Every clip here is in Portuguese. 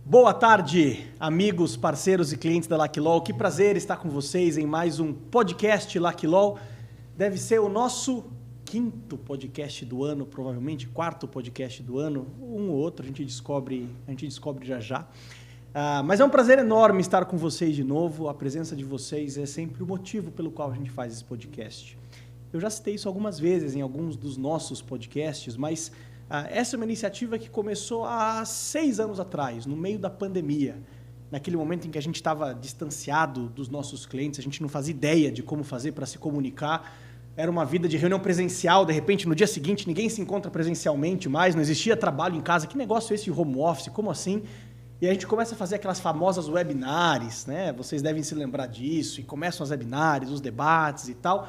Boa tarde, amigos, parceiros e clientes da Lucky Law. Que prazer estar com vocês em mais um podcast Lucky Law. Deve ser o nosso quinto podcast do ano, provavelmente quarto podcast do ano. Um ou outro, a gente descobre já já. Mas é um prazer enorme estar com vocês de novo. A presença de vocês é sempre o motivo pelo qual a gente faz esse podcast. Eu já citei isso algumas vezes em alguns dos nossos podcasts, mas essa é uma iniciativa que começou há 6 anos atrás, no meio da pandemia. Naquele momento em que a gente estava distanciado dos nossos clientes, a gente não fazia ideia de como fazer para se comunicar. Era uma vida de reunião presencial, de repente, no dia seguinte, ninguém se encontra presencialmente mais, não existia trabalho em casa. Que negócio é esse home office? Como assim? E a gente começa a fazer aquelas famosas webinars, né? Vocês devem se lembrar disso, e começam as webinars, os debates e tal.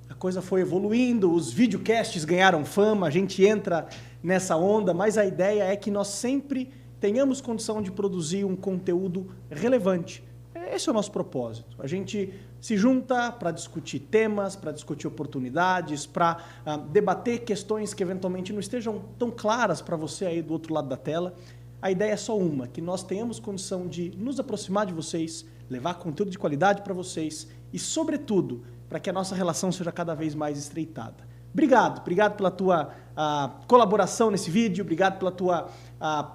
A coisa foi evoluindo, os videocasts ganharam fama, a gente entra nessa onda, mas a ideia é que nós sempre tenhamos condição de produzir um conteúdo relevante. Esse é o nosso propósito. A gente se junta para discutir temas, para discutir oportunidades, para debater questões que eventualmente não estejam tão claras para você aí do outro lado da tela. A ideia é só uma, que nós tenhamos condição de nos aproximar de vocês, levar conteúdo de qualidade para vocês e, sobretudo, para que a nossa relação seja cada vez mais estreitada. Obrigado pela tua colaboração nesse vídeo, obrigado pela tua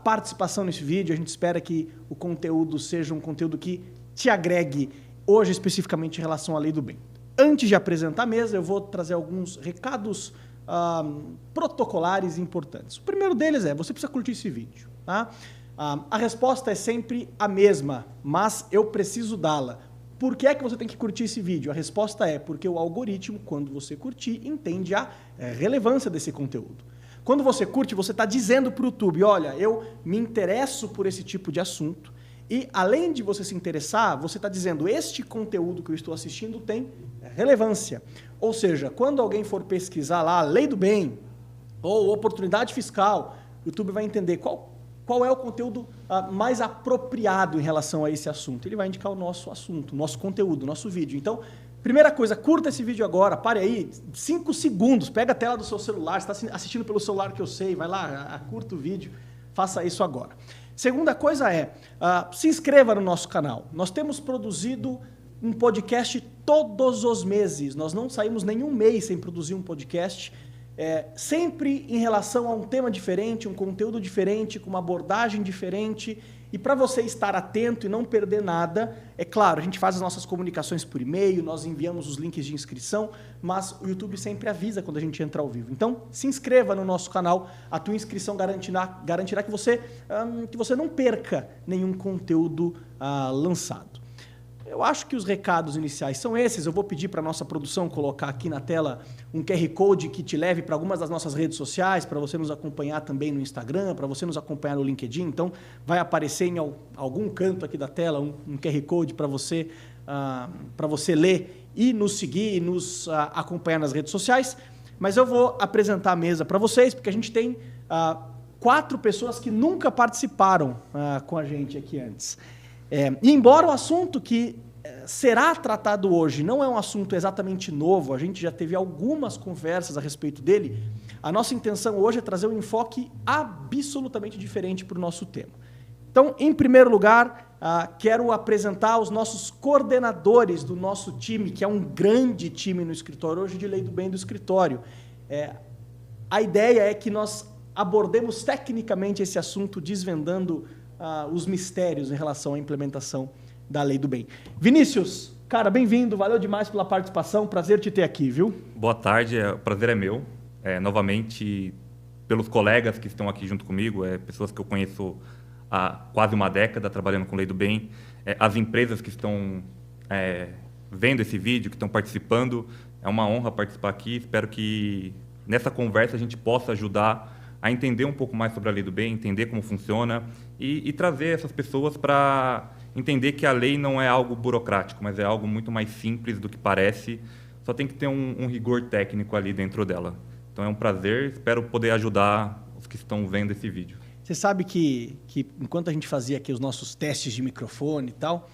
participação nesse vídeo. A gente espera que o conteúdo seja um conteúdo que te agregue hoje especificamente em relação à Lei do Bem. Antes de apresentar a mesa, eu vou trazer alguns recados protocolares importantes. O primeiro deles é, você precisa curtir esse vídeo. Tá? A resposta é sempre a mesma, mas eu preciso dá-la. Por que é que você tem que curtir esse vídeo? A resposta é porque o algoritmo, quando você curtir, entende a relevância desse conteúdo. Quando você curte, você está dizendo para o YouTube, olha, eu me interesso por esse tipo de assunto e, além de você se interessar, você está dizendo, este conteúdo que eu estou assistindo tem relevância. Ou seja, quando alguém for pesquisar lá a Lei do Bem ou oportunidade fiscal, o YouTube vai entender qual é o conteúdo mais apropriado em relação a esse assunto. Ele vai indicar o nosso assunto, o nosso conteúdo, o nosso vídeo. Então, primeira coisa, curta esse vídeo agora, pare aí, 5 segundos, pega a tela do seu celular, você está assistindo pelo celular que eu sei, vai lá, curta o vídeo, faça isso agora. Segunda coisa é, se inscreva no nosso canal. Nós temos produzido um podcast todos os meses, nós não saímos nenhum mês sem produzir um podcast, sempre em relação a um tema diferente, um conteúdo diferente, com uma abordagem diferente. E para você estar atento e não perder nada, é claro, a gente faz as nossas comunicações por e-mail, nós enviamos os links de inscrição, mas o YouTube sempre avisa quando a gente entra ao vivo. Então, se inscreva no nosso canal, a tua inscrição garantirá que você não perca nenhum conteúdo lançado. Eu acho que os recados iniciais são esses. Eu vou pedir para a nossa produção colocar aqui na tela um QR Code que te leve para algumas das nossas redes sociais, para você nos acompanhar também no Instagram, para você nos acompanhar no LinkedIn. Então, vai aparecer em algum canto aqui da tela um QR Code para você ler e nos seguir e nos acompanhar nas redes sociais. Mas eu vou apresentar a mesa para vocês, porque a gente tem 4 pessoas que nunca participaram com a gente aqui antes. E embora o assunto que será tratado hoje não é um assunto exatamente novo, a gente já teve algumas conversas a respeito dele, a nossa intenção hoje é trazer um enfoque absolutamente diferente para o nosso tema. Então, em primeiro lugar, quero apresentar os nossos coordenadores do nosso time, que é um grande time no escritório, hoje de Lei do Bem do escritório. A ideia é que nós abordemos tecnicamente esse assunto, desvendando os mistérios em relação à implementação da Lei do Bem. Vinícius, cara, bem-vindo, valeu demais pela participação, prazer te ter aqui, viu? Boa tarde, o prazer é meu. Novamente, pelos colegas que estão aqui junto comigo, pessoas que eu conheço há quase uma década trabalhando com Lei do Bem, as empresas que estão vendo esse vídeo, que estão participando, é uma honra participar aqui, espero que nessa conversa a gente possa ajudar a entender um pouco mais sobre a Lei do Bem, entender como funciona e trazer essas pessoas para entender que a lei não é algo burocrático, mas é algo muito mais simples do que parece, só tem que ter um rigor técnico ali dentro dela. Então é um prazer, espero poder ajudar os que estão vendo esse vídeo. Você sabe que enquanto a gente fazia aqui os nossos testes de microfone e tal,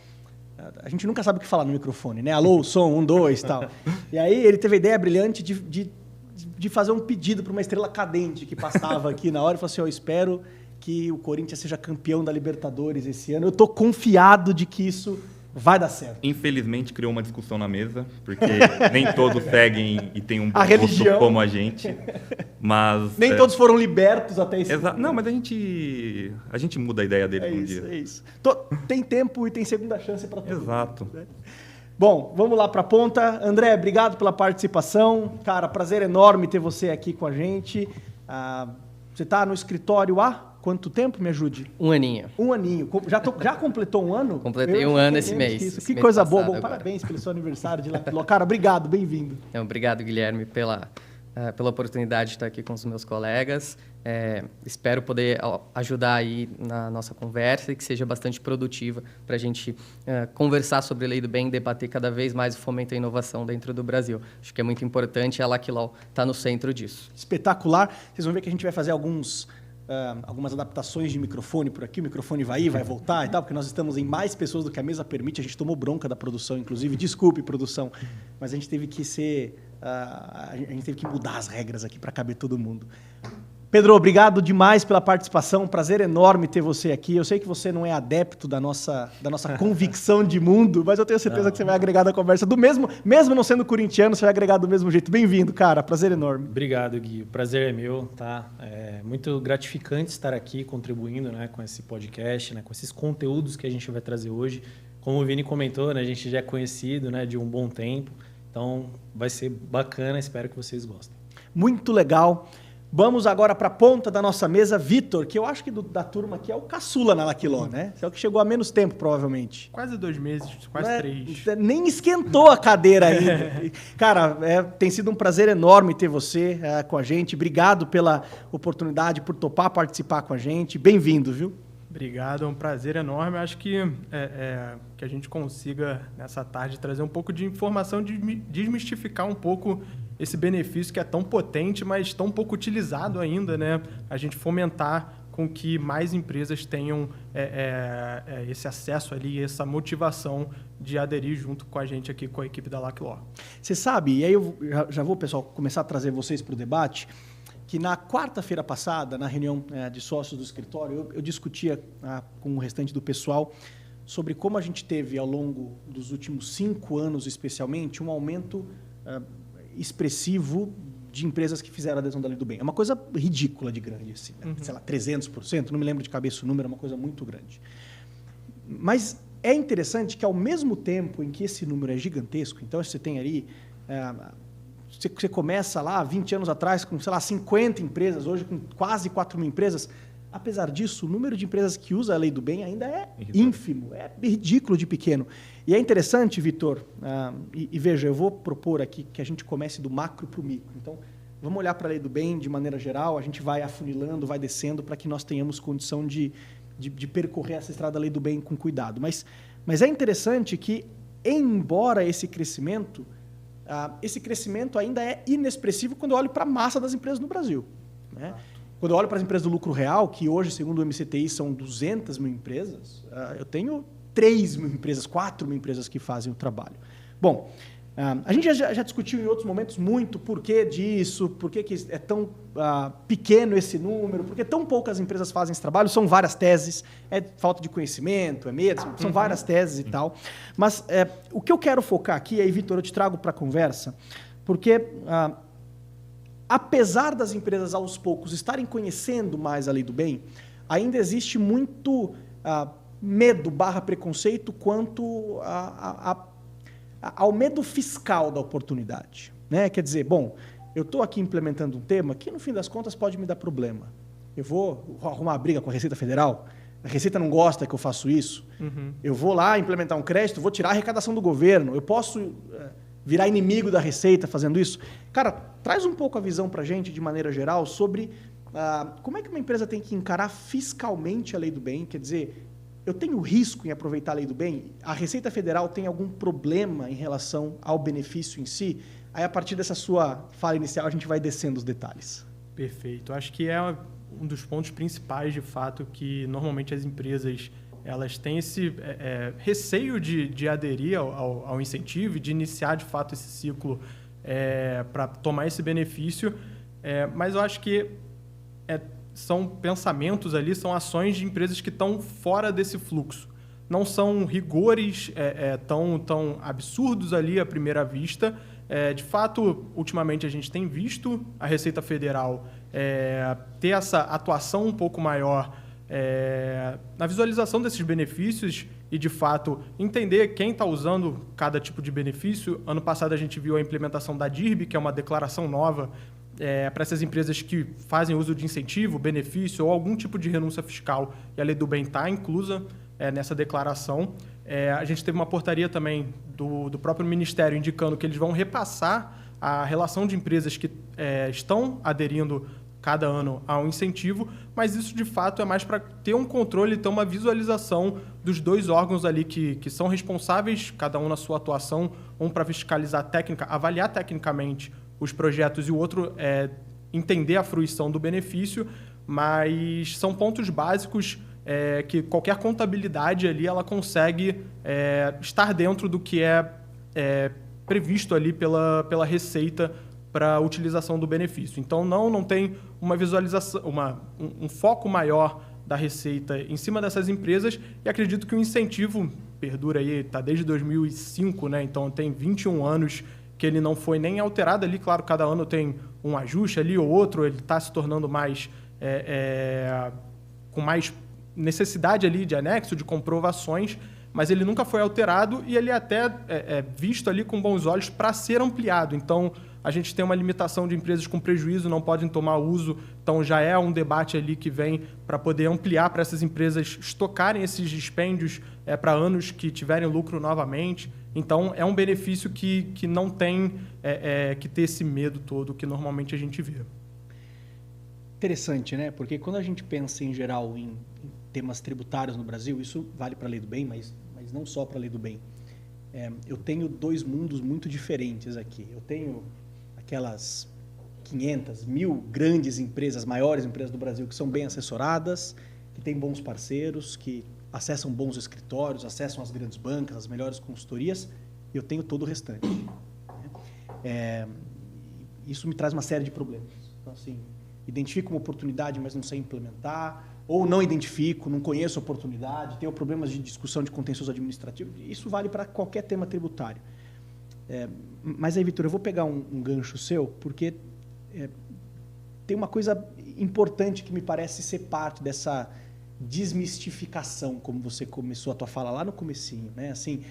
a gente nunca sabe o que falar no microfone, né? Alô, som, 1, 2 e tal. E aí ele teve a ideia brilhante de fazer um pedido para uma estrela cadente que passava aqui na hora e falou assim, eu espero que o Corinthians seja campeão da Libertadores esse ano. Eu tô confiado de que isso vai dar certo. Infelizmente criou uma discussão na mesa, porque nem todos seguem e têm um bom religião. gosto como a gente. Mas nem todos foram libertos até esse momento. Não, mas a gente muda a ideia deles um dia. É isso. Tem tempo e tem segunda chance para todo Exato. mundo, né? Bom, vamos lá para a ponta. André, obrigado pela participação. Cara, prazer enorme ter você aqui com a gente. Você está no escritório há quanto tempo? Me ajude. Um aninho. Um aninho. Já completou um ano? Completei um ano esse mês. Que coisa boa. Bom, parabéns pelo seu aniversário de Laquiló. Cara, obrigado, bem-vindo. Obrigado, Guilherme, pela oportunidade de estar aqui com os meus colegas. Espero poder ajudar aí na nossa conversa e que seja bastante produtiva para a gente conversar sobre a Lei do Bem, debater cada vez mais o fomento à inovação dentro do Brasil. Acho que é muito importante e a Laquiló está no centro disso. Espetacular. Vocês vão ver que a gente vai fazer algumas adaptações de microfone por aqui, o microfone vai ir, vai voltar e tal, porque nós estamos em mais pessoas do que a mesa permite, a gente tomou bronca da produção, inclusive, desculpe, produção, mas a gente teve que a gente teve que mudar as regras aqui para caber todo mundo. Pedro, obrigado demais pela participação, prazer enorme ter você aqui. Eu sei que você não é adepto da nossa convicção de mundo, mas eu tenho certeza que você vai agregar na conversa mesmo não sendo corintiano, você vai agregar do mesmo jeito. Bem-vindo, cara, prazer enorme. Obrigado, Gui, o prazer é meu, tá? É muito gratificante estar aqui contribuindo, né, com esse podcast, né, com esses conteúdos que a gente vai trazer hoje. Como o Vini comentou, né, a gente já é conhecido, né, de um bom tempo, então vai ser bacana, espero que vocês gostem. Muito legal. Vamos agora para a ponta da nossa mesa, Vitor, que eu acho que da turma aqui é o caçula na Laquiló, né? Você é o que chegou há menos tempo, provavelmente. Quase 2 meses, quase 3. Nem esquentou a cadeira ainda. Cara, tem sido um prazer enorme ter você com a gente. Obrigado pela oportunidade, por topar participar com a gente. Bem-vindo, viu? Obrigado, é um prazer enorme. Acho que que a gente consiga, nessa tarde, trazer um pouco de informação, desmistificar um pouco esse benefício que é tão potente, mas tão pouco utilizado ainda, né? A gente fomentar com que mais empresas tenham esse acesso ali, essa motivação de aderir junto com a gente aqui, com a equipe da Laquiló. Você sabe, e aí eu já vou, pessoal, começar a trazer vocês para o debate, que na quarta-feira passada, na reunião de sócios do escritório, eu discutia com o restante do pessoal sobre como a gente teve, ao longo dos últimos 5 anos, especialmente, um aumento expressivo de empresas que fizeram a adesão da Lei do Bem. É uma coisa ridícula de grande, assim, né? Sei lá, 300%, não me lembro de cabeça o número, é uma coisa muito grande. Mas é interessante que, ao mesmo tempo em que esse número é gigantesco, então você tem ali... Você começa lá, 20 anos atrás, com, sei lá, 50 empresas, hoje com quase 4 mil empresas. Apesar disso, o número de empresas que usa a Lei do Bem ainda é ínfimo, é ridículo de pequeno. E é interessante, Vitor, e veja, eu vou propor aqui que a gente comece do macro para o micro. Então, vamos olhar para a Lei do Bem de maneira geral, a gente vai afunilando, vai descendo para que nós tenhamos condição de percorrer essa estrada da Lei do Bem com cuidado. Mas é interessante que, embora esse crescimento ainda é inexpressivo quando eu olho para a massa das empresas no Brasil, né? Quando eu olho para as empresas do lucro real, que hoje, segundo o MCTI, são 200 mil empresas, eu tenho 3 mil empresas, 4 mil empresas que fazem o trabalho. Bom, a gente já discutiu em outros momentos muito por que disso, por que é tão pequeno esse número, por que tão poucas empresas fazem esse trabalho. São várias teses, é falta de conhecimento, é medo, são várias teses e tal. Mas o que eu quero focar aqui, aí, Vitor, eu te trago para a conversa, porque... apesar das empresas, aos poucos, estarem conhecendo mais a Lei do Bem, ainda existe muito medo / preconceito quanto ao medo fiscal da oportunidade, né? Quer dizer, bom, eu estou aqui implementando um tema que, no fim das contas, pode me dar problema. Eu vou arrumar uma briga com a Receita Federal, a Receita não gosta que eu faço isso, eu vou lá implementar um crédito, vou tirar a arrecadação do governo, eu posso... virar inimigo da Receita fazendo isso. Cara, traz um pouco a visão para a gente, de maneira geral, sobre como é que uma empresa tem que encarar fiscalmente a Lei do Bem. Quer dizer, eu tenho risco em aproveitar a Lei do Bem? A Receita Federal tem algum problema em relação ao benefício em si? Aí, a partir dessa sua fala inicial, a gente vai descendo os detalhes. Perfeito. Acho que é um dos pontos principais, de fato, que normalmente as empresas... elas têm esse receio de aderir ao incentivo e de iniciar, de fato, esse ciclo para tomar esse benefício. Mas eu acho que são pensamentos ali, são ações de empresas que estão fora desse fluxo. Não são rigores tão absurdos ali à primeira vista. De fato, ultimamente a gente tem visto a Receita Federal ter essa atuação um pouco maior na visualização desses benefícios e, de fato, entender quem está usando cada tipo de benefício. Ano passado a gente viu a implementação da DIRB, que é uma declaração nova para essas empresas que fazem uso de incentivo, benefício ou algum tipo de renúncia fiscal, e a Lei do Bem está inclusa nessa declaração. A gente teve uma portaria também do próprio Ministério indicando que eles vão repassar a relação de empresas que estão aderindo cada ano a um incentivo, mas isso, de fato, é mais para ter um controle e ter uma visualização dos dois órgãos ali que são responsáveis, cada um na sua atuação, um para fiscalizar avaliar tecnicamente os projetos e o outro entender a fruição do benefício, mas são pontos básicos que qualquer contabilidade ali ela consegue estar dentro do que é previsto ali pela Receita para a utilização do benefício. Então, não tem uma visualização, um foco maior da Receita em cima dessas empresas, e acredito que o incentivo perdura aí, está desde 2005, né? Então tem 21 anos que ele não foi nem alterado ali. Claro, cada ano tem um ajuste ali ou outro, ele está se tornando mais com mais necessidade ali de anexo, de comprovações, mas ele nunca foi alterado e ele até visto ali com bons olhos para ser ampliado. Então, a gente tem uma limitação de empresas com prejuízo, não podem tomar uso, então já é um debate ali que vem para poder ampliar para essas empresas estocarem esses dispêndios para anos que tiverem lucro novamente. Então, é um benefício que não tem que ter esse medo todo que normalmente a gente vê. Interessante, né? Porque quando a gente pensa em geral em temas tributários no Brasil, isso vale para a Lei do Bem, mas não só para a Lei do Bem. Eu tenho dois mundos muito diferentes aqui. Eu tenho aquelas 500, 1000 grandes empresas, maiores empresas do Brasil, que são bem assessoradas, que têm bons parceiros, que acessam bons escritórios, acessam as grandes bancas, as melhores consultorias, e eu tenho todo o restante. Isso me traz uma série de problemas. Então, assim, identifico uma oportunidade, mas não sei implementar, ou não identifico, não conheço a oportunidade, tenho problemas de discussão de contencioso administrativo. Isso vale para qualquer tema tributário. Mas aí, Vitor, eu vou pegar um gancho seu, porque tem uma coisa importante que me parece ser parte dessa desmistificação, como você começou a tua fala lá no comecinho, né? Assim,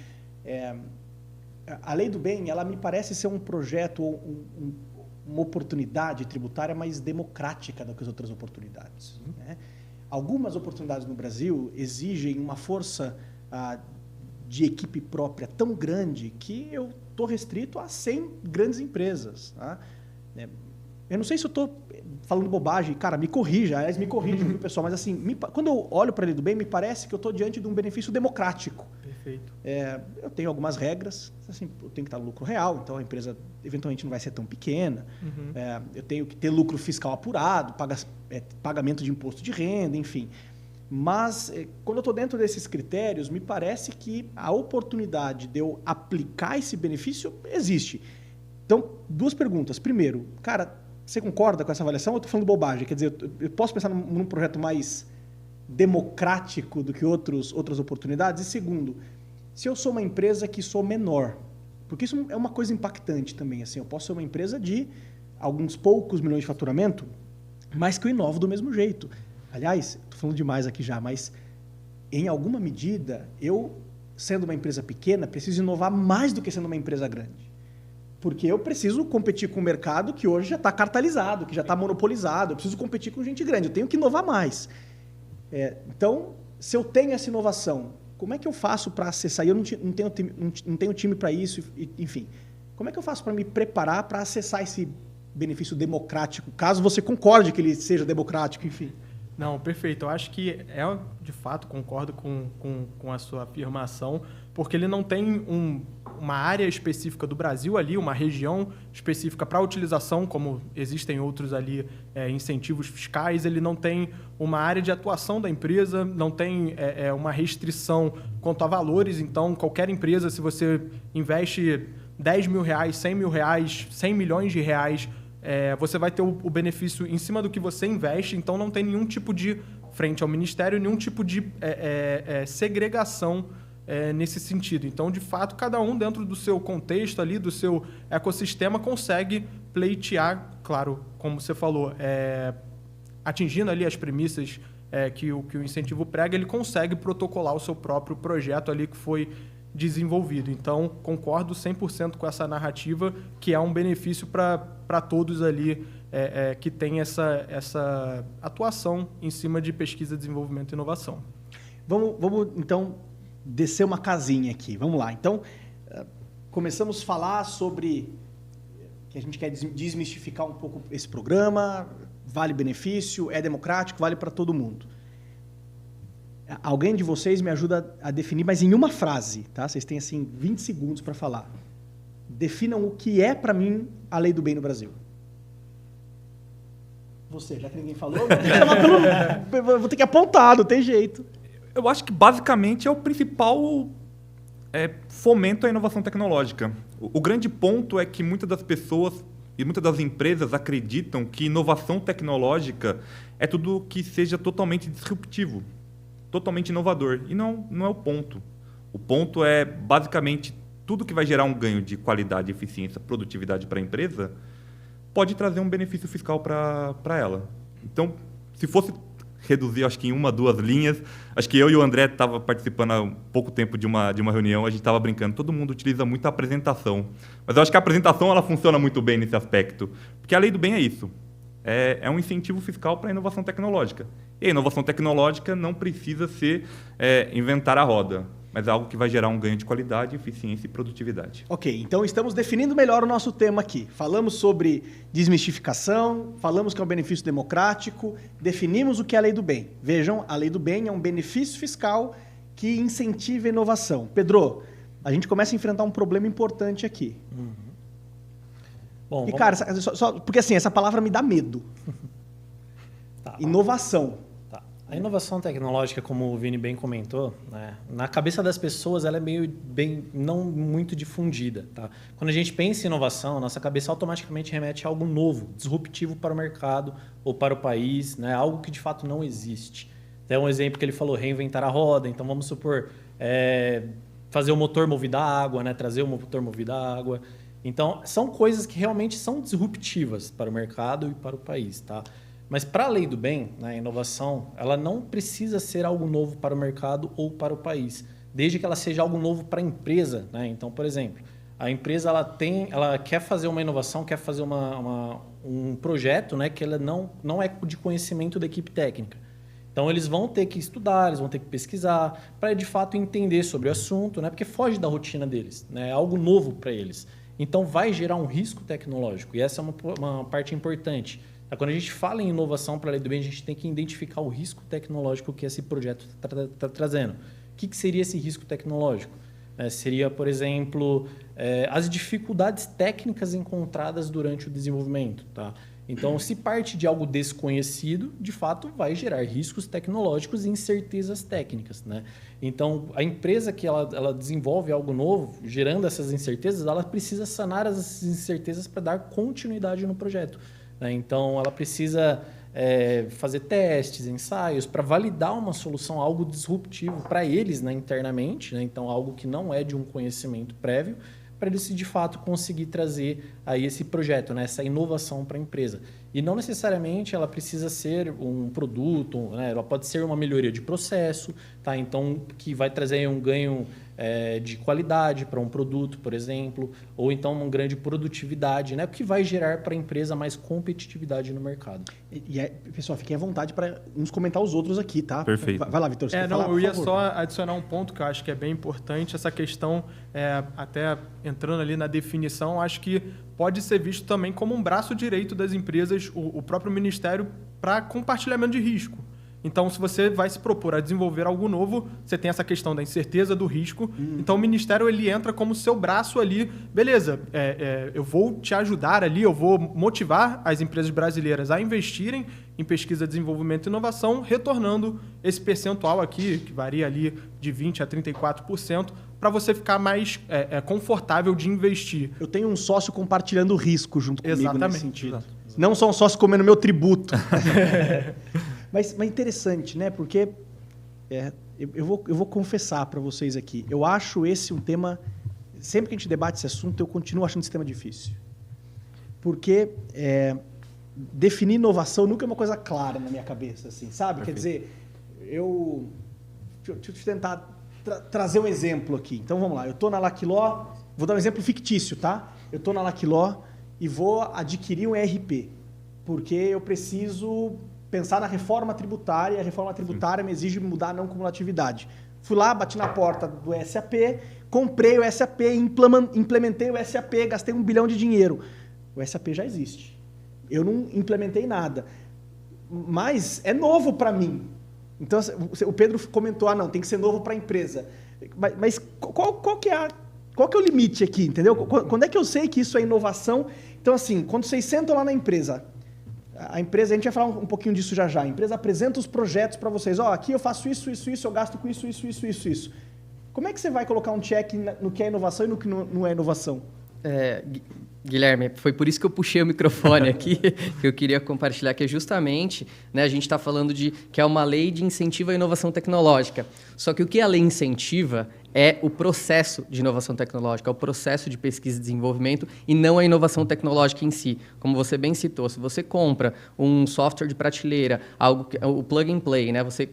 a Lei do Bem, ela me parece ser um projeto, uma oportunidade tributária mais democrática do que as outras oportunidades. Né? Algumas oportunidades no Brasil exigem uma força de equipe própria tão grande que eu estou restrito a 100 grandes empresas. Tá? Eu não sei se eu estou falando bobagem, cara, me corrija, aliás, me corrija, viu, pessoal, mas assim, quando eu olho para a Lei do Bem, me parece que eu estou diante de um benefício democrático. Perfeito. Eu tenho algumas regras, assim, eu tenho que estar no lucro real, então a empresa eventualmente não vai ser tão pequena, eu tenho que ter lucro fiscal apurado, pagamento de imposto de renda, enfim. Mas, quando eu estou dentro desses critérios, me parece que a oportunidade de eu aplicar esse benefício existe. Então, duas perguntas. Primeiro, cara, você concorda com essa avaliação ou eu estou falando bobagem? Quer dizer, eu posso pensar num projeto mais democrático do que outras oportunidades? E segundo, se eu sou uma empresa que sou menor, porque isso é uma coisa impactante também, assim, eu posso ser uma empresa de alguns poucos milhões de faturamento, mas que eu inovo do mesmo jeito. Aliás, estou falando demais aqui já, mas em alguma medida, eu, sendo uma empresa pequena, preciso inovar mais do que sendo uma empresa grande. Porque eu preciso competir com o mercado que hoje já está cartelizado, que já está monopolizado, eu preciso competir com gente grande, eu tenho que inovar mais. Então, se eu tenho essa inovação, como é que eu faço para acessar? Eu não tenho time para isso, enfim. Como é que eu faço para me preparar para acessar esse benefício democrático, caso você concorde que ele seja democrático, enfim? Não, perfeito. Eu acho que de fato, concordo com a sua afirmação, porque ele não tem uma área específica do Brasil ali, uma região específica para utilização, como existem outros ali incentivos fiscais, ele não tem uma área de atuação da empresa, não tem uma restrição quanto a valores, então qualquer empresa, se você investe R$10 mil, R$100 mil, R$100 milhões você vai ter o benefício em cima do que você investe, então não tem nenhum tipo de, frente ao Ministério, nenhum tipo de segregação nesse sentido. Então, de fato, cada um dentro do seu contexto ali, do seu ecossistema, consegue pleitear, claro, como você falou, atingindo ali as premissas que o incentivo prega, ele consegue protocolar o seu próprio projeto ali que foi desenvolvido. Então, concordo 100% com essa narrativa, que é um benefício para todos ali que tem essa atuação em cima de pesquisa, desenvolvimento e inovação. Vamos então, descer uma casinha aqui. Vamos lá. Então, começamos a falar sobre que a gente quer desmistificar um pouco esse programa, vale benefício, é democrático, vale para todo mundo. Alguém de vocês me ajuda a definir, mas em uma frase, tá? Vocês têm, assim, 20 segundos para falar. Definam o que é, para mim, a Lei do Bem no Brasil. Você, já que ninguém falou, vou ter que apontar, não tem jeito. Eu acho que, basicamente, é o principal fomento à inovação tecnológica. O grande ponto é que muitas das pessoas e muitas das empresas acreditam que inovação tecnológica é tudo que seja totalmente disruptivo, totalmente inovador. E não é o ponto. O ponto é, basicamente, tudo que vai gerar um ganho de qualidade, eficiência, produtividade para a empresa pode trazer um benefício fiscal para ela. Então, se fosse reduzir, acho que em 1, 2 linhas, acho que eu e o André estava participando há pouco tempo de uma reunião, a gente estava brincando, todo mundo utiliza muito a apresentação. Mas eu acho que a apresentação ela funciona muito bem nesse aspecto, porque a Lei do Bem é isso. É um incentivo fiscal para a inovação tecnológica. E a inovação tecnológica não precisa ser inventar a roda, mas é algo que vai gerar um ganho de qualidade, eficiência e produtividade. Ok, então estamos definindo melhor o nosso tema aqui. Falamos sobre desmistificação, falamos que é um benefício democrático, definimos o que é a Lei do Bem. Vejam, a Lei do Bem é um benefício fiscal que incentiva a inovação. Pedro, a gente começa a enfrentar um problema importante aqui. Bom, e, cara, porque assim, essa palavra me dá medo. Tá. Inovação. Tá. A inovação tecnológica, como o Vini bem comentou, né, na cabeça das pessoas ela é meio não muito difundida. Tá? Quando a gente pensa em inovação, nossa cabeça automaticamente remete a algo novo, disruptivo para o mercado ou para o país, né, algo que de fato não existe. Tem um exemplo que ele falou, reinventar a roda. Então, vamos supor, fazer o motor movido a água, né, trazer o motor movido a água. Então, são coisas que realmente são disruptivas para o mercado e para o país. Tá? Mas para a Lei do Bem, né, a inovação, ela não precisa ser algo novo para o mercado ou para o país, desde que ela seja algo novo para a empresa. Né? Então, por exemplo, a empresa ela quer fazer uma inovação, quer fazer um projeto, né, que ela não é de conhecimento da equipe técnica. Então, eles vão ter que estudar, eles vão ter que pesquisar para, de fato, entender sobre o assunto, né, porque foge da rotina deles, né, é algo novo para eles. Então, vai gerar um risco tecnológico, e essa é uma parte importante. Quando a gente fala em inovação para a Lei do Bem, a gente tem que identificar o risco tecnológico que esse projeto está trazendo. O que seria esse risco tecnológico? Seria, por exemplo, as dificuldades técnicas encontradas durante o desenvolvimento. Tá? Então, se parte de algo desconhecido, de fato, vai gerar riscos tecnológicos e incertezas técnicas. Né? Então, a empresa que ela desenvolve algo novo, gerando essas incertezas, ela precisa sanar essas incertezas para dar continuidade no projeto. Então, ela precisa fazer testes, ensaios, para validar uma solução, algo disruptivo para eles, né, internamente. Né? Então, algo que não é de um conhecimento prévio, para eles, de fato, conseguir trazer aí esse projeto, né, essa inovação para a empresa. E não necessariamente ela precisa ser um produto, né? Ela pode ser uma melhoria de processo, tá? Então, que vai trazer um ganho de qualidade para um produto, por exemplo, ou então uma grande produtividade, né? Que vai gerar para a empresa mais competitividade no mercado. Pessoal, fiquem à vontade para uns comentar os outros aqui, tá? Perfeito. Vai lá, Vitor. Eu ia só adicionar um ponto que eu acho que é bem importante, essa questão, até entrando ali na definição, acho que pode ser visto também como um braço direito das empresas, o próprio Ministério, para compartilhamento de risco. Então, se você vai se propor a desenvolver algo novo, você tem essa questão da incerteza, do risco. Então, o Ministério ele entra como seu braço ali. Beleza, eu vou te ajudar ali, eu vou motivar as empresas brasileiras a investirem em pesquisa, desenvolvimento e inovação, retornando esse percentual aqui, que varia ali de 20% a 34%, para você ficar mais confortável de investir. Eu tenho um sócio compartilhando o risco junto comigo Exatamente. nesse sentido. Exato. Não só um sócio comendo meu tributo. Mas interessante, né? Porque eu vou confessar para vocês aqui. Eu acho esse um tema... Sempre que a gente debate esse assunto, eu continuo achando esse tema difícil. Porque definir inovação nunca é uma coisa clara na minha cabeça, assim, sabe? Perfeito. Quer dizer, deixa eu tentar trazer um exemplo aqui. Então, vamos lá. Eu estou na Laquiló, vou dar um exemplo fictício, tá? Eu estou na Laquiló e vou adquirir um ERP, porque eu preciso pensar na reforma tributária, e a reforma tributária me exige mudar a não cumulatividade. Fui lá, bati na porta do SAP, comprei o SAP, implementei o SAP, gastei $1 bilhão de dinheiro. O SAP já existe. Eu não implementei nada. Mas é novo para mim. Então, o Pedro comentou, não, tem que ser novo para a empresa. Mas qual que é o limite aqui, entendeu? Quando é que eu sei que isso é inovação? Então, assim, quando vocês sentam lá na empresa, a empresa, a gente vai falar um pouquinho disso já. A empresa apresenta os projetos para vocês. Aqui eu faço isso, eu gasto com isso. Como é que você vai colocar um check no que é inovação e no que não é inovação? Guilherme, foi por isso que eu puxei o microfone aqui, que eu queria compartilhar, que é justamente, né, a gente está falando que é uma lei de incentivo à inovação tecnológica. Só que o que a lei incentiva é o processo de inovação tecnológica, é o processo de pesquisa e desenvolvimento e não a inovação tecnológica em si. Como você bem citou, se você compra um software de prateleira, o plug and play, né, você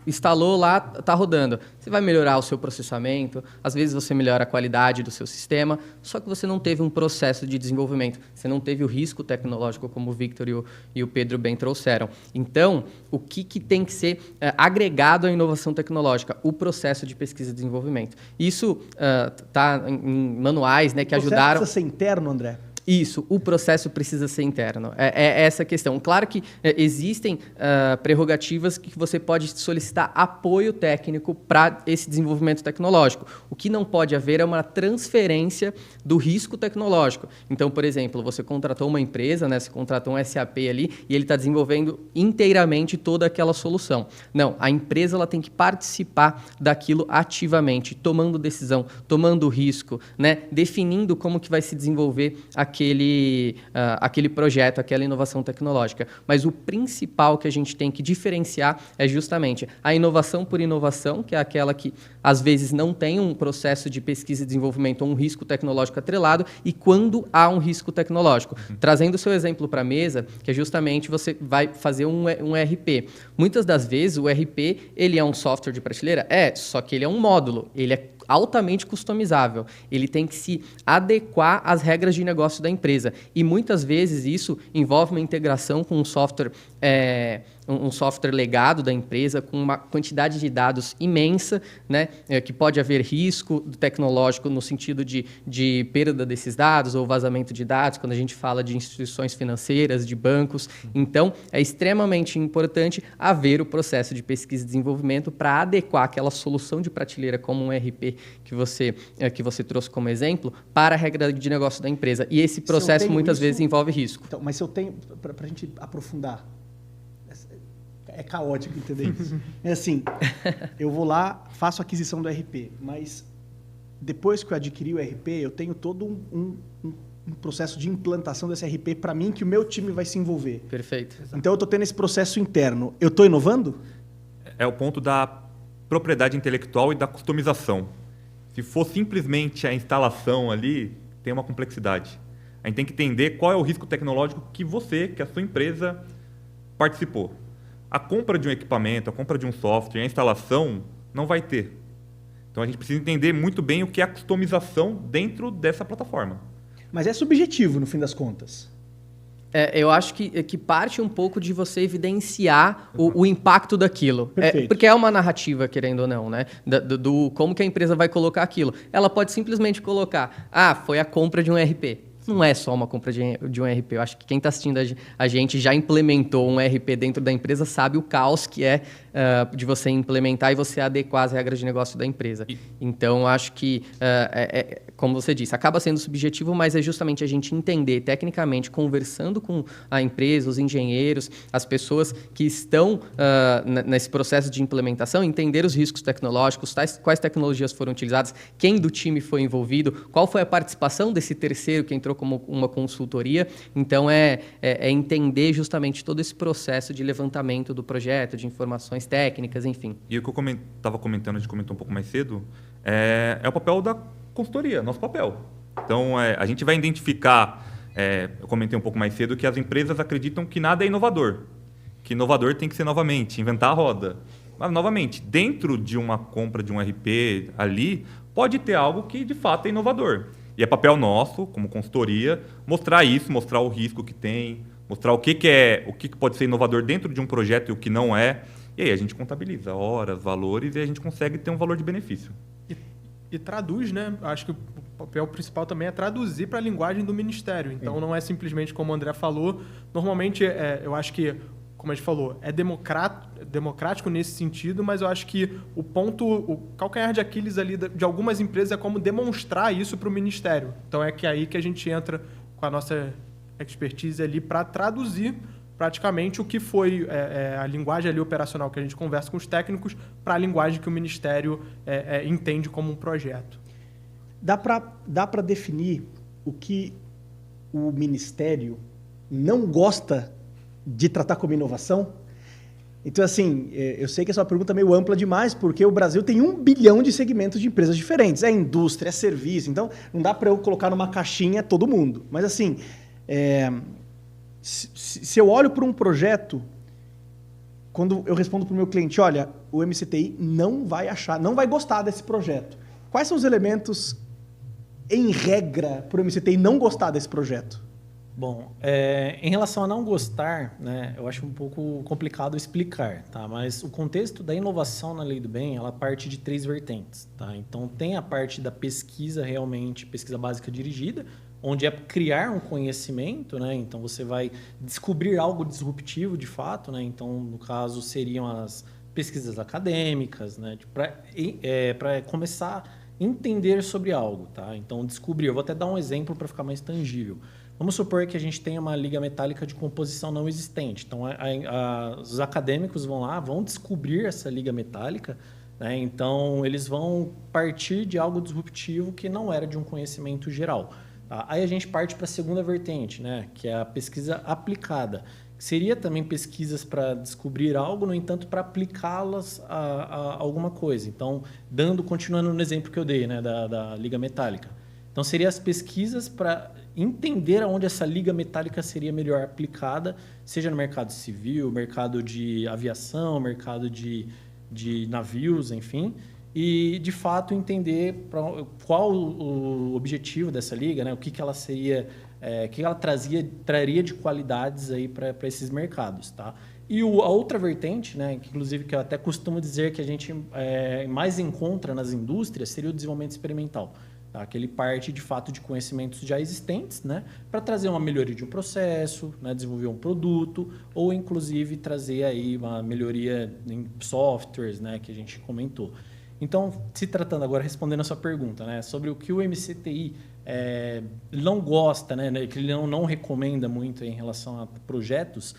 instalou lá, está rodando. Você vai melhorar o seu processamento, às vezes você melhora a qualidade do seu sistema, só que você não teve um processo de desenvolvimento, você não teve o risco tecnológico, como o Victor e o Pedro bem trouxeram. Então, o que tem que ser agregado à inovação tecnológica? O processo de pesquisa e desenvolvimento. Isso está em manuais, né, que ajudaram... O processo precisa ser interno, André? Isso, o processo precisa ser interno. É essa a questão. Claro que existem prerrogativas que você pode solicitar apoio técnico para esse desenvolvimento tecnológico. O que não pode haver é uma transferência do risco tecnológico. Então, por exemplo, você contratou uma empresa, né, você contratou um SAP ali e ele está desenvolvendo inteiramente toda aquela solução. Não, a empresa ela tem que participar daquilo ativamente, tomando decisão, tomando risco, né, definindo como que vai se desenvolver aquele projeto, aquela inovação tecnológica. Mas o principal que a gente tem que diferenciar é justamente a inovação por inovação, que é aquela que, às vezes, não tem um processo de pesquisa e desenvolvimento ou um risco tecnológico atrelado, e quando há um risco tecnológico. Trazendo o seu exemplo para a mesa, que é justamente você vai fazer um ERP. Muitas das vezes, o ERP ele é um software de prateleira? Só que ele é um módulo, ele é altamente customizável. Ele tem que se adequar às regras de negócio da empresa. E muitas vezes isso envolve uma integração com um software legado da empresa, com uma quantidade de dados imensa, né, que pode haver risco tecnológico no sentido de perda desses dados ou vazamento de dados, quando a gente fala de instituições financeiras, de bancos. Então, é extremamente importante haver o processo de pesquisa e desenvolvimento para adequar aquela solução de prateleira como um ERP que você trouxe como exemplo para a regra de negócio da empresa. E esse processo muitas vezes envolve risco. Então, mas se eu tenho, para a gente aprofundar, é caótico entender isso. É assim, eu vou lá, faço a aquisição do ERP, mas depois que eu adquiri o ERP, eu tenho todo um processo de implantação desse ERP para mim, que o meu time vai se envolver. Perfeito. Então, eu estou tendo esse processo interno. Eu estou inovando? É o ponto da propriedade intelectual e da customização. Se for simplesmente a instalação ali, tem uma complexidade. A gente tem que entender qual é o risco tecnológico que a sua empresa participou. A compra de um equipamento, a compra de um software, a instalação, não vai ter. Então, a gente precisa entender muito bem o que é a customização dentro dessa plataforma. Mas é subjetivo, no fim das contas. Eu acho que parte um pouco de você evidenciar o impacto daquilo. Porque é uma narrativa, querendo ou não, né? Do como que a empresa vai colocar aquilo. Ela pode simplesmente colocar, foi a compra de um ERP. não é só uma compra de um ERP. Eu acho que quem está assistindo a gente já implementou um ERP dentro da empresa, sabe o caos que é de você implementar e você adequar as regras de negócio da empresa. Então, acho que, como você disse, acaba sendo subjetivo, mas é justamente a gente entender tecnicamente, conversando com a empresa, os engenheiros, as pessoas que estão nesse processo de implementação, entender os riscos tecnológicos, quais tecnologias foram utilizadas, quem do time foi envolvido, qual foi a participação desse terceiro que entrou como uma consultoria. Então, é entender justamente todo esse processo de levantamento do projeto, de informações técnicas, enfim. E o que eu estava comentando, a gente comentou um pouco mais cedo, é o papel da consultoria, nosso papel. Então, a gente vai identificar, eu comentei um pouco mais cedo, que as empresas acreditam que nada é inovador, que inovador tem que ser novamente, inventar a roda. Mas, novamente, dentro de uma compra de um RP ali, pode ter algo que, de fato, é inovador. E é papel nosso, como consultoria, mostrar isso, mostrar o risco que tem, mostrar o que pode ser inovador dentro de um projeto e o que não é. E aí a gente contabiliza horas, valores e a gente consegue ter um valor de benefício. E traduz, né? Acho que o papel principal também é traduzir para a linguagem do Ministério. Então, não é simplesmente como o André falou. Normalmente, eu acho que, como a gente falou, é democrático nesse sentido, mas eu acho que o calcanhar de Aquiles ali de algumas empresas é como demonstrar isso para o Ministério. Então, é aí que a gente entra com a nossa expertise ali para traduzir praticamente o que foi a linguagem ali operacional que a gente conversa com os técnicos para a linguagem que o Ministério entende como um projeto. Dá para definir o que o Ministério não gosta de tratar como inovação? Então, assim, eu sei que essa pergunta é meio ampla demais, porque o Brasil tem 1 bilhão de segmentos de empresas diferentes. É indústria, é serviço, então não dá para eu colocar numa caixinha todo mundo. Mas, assim, se eu olho para um projeto, quando eu respondo para o meu cliente, olha, o MCTI não vai gostar desse projeto. Quais são os elementos, em regra, para o MCTI não gostar desse projeto? Bom, em relação a não gostar, né, eu acho um pouco complicado explicar, tá? Mas o contexto da inovação na Lei do Bem, ela parte de 3 vertentes, tá? Então, tem a parte da pesquisa realmente, pesquisa básica dirigida, onde é criar um conhecimento, né? Então, você vai descobrir algo disruptivo, de fato, né? Então, no caso, seriam as pesquisas acadêmicas, né? Para começar a entender sobre algo, tá? Então, descobrir. Eu vou até dar um exemplo para ficar mais tangível. Vamos supor que a gente tenha uma liga metálica de composição não existente. Então, os acadêmicos vão lá, vão descobrir essa liga metálica, né? Então, eles vão partir de algo disruptivo que não era de um conhecimento geral. Tá? Aí a gente parte para a segunda vertente, né? Que é a pesquisa aplicada. Que seria também pesquisas para descobrir algo, no entanto, para aplicá-las a alguma coisa. Então, continuando no exemplo que eu dei, né? da liga metálica. Então, seriam as pesquisas para entender aonde essa liga metálica seria melhor aplicada, seja no mercado civil, mercado de aviação, mercado de navios, enfim, e, de fato, entender qual o objetivo dessa liga, né? O que ela seria, o que ela traria de qualidades aí para esses mercados, tá? E a outra vertente, né, que inclusive que eu até costumo dizer que a gente mais encontra nas indústrias, seria o desenvolvimento experimental. Tá? Que ele parte, de fato, de conhecimentos já existentes, né? Para trazer uma melhoria de um processo, né? Desenvolver um produto, ou, inclusive, trazer aí uma melhoria em softwares, né? Que a gente comentou. Então, se tratando agora, respondendo a sua pergunta, né? Sobre o que o MCTI não gosta, né? Que ele não recomenda muito em relação a projetos,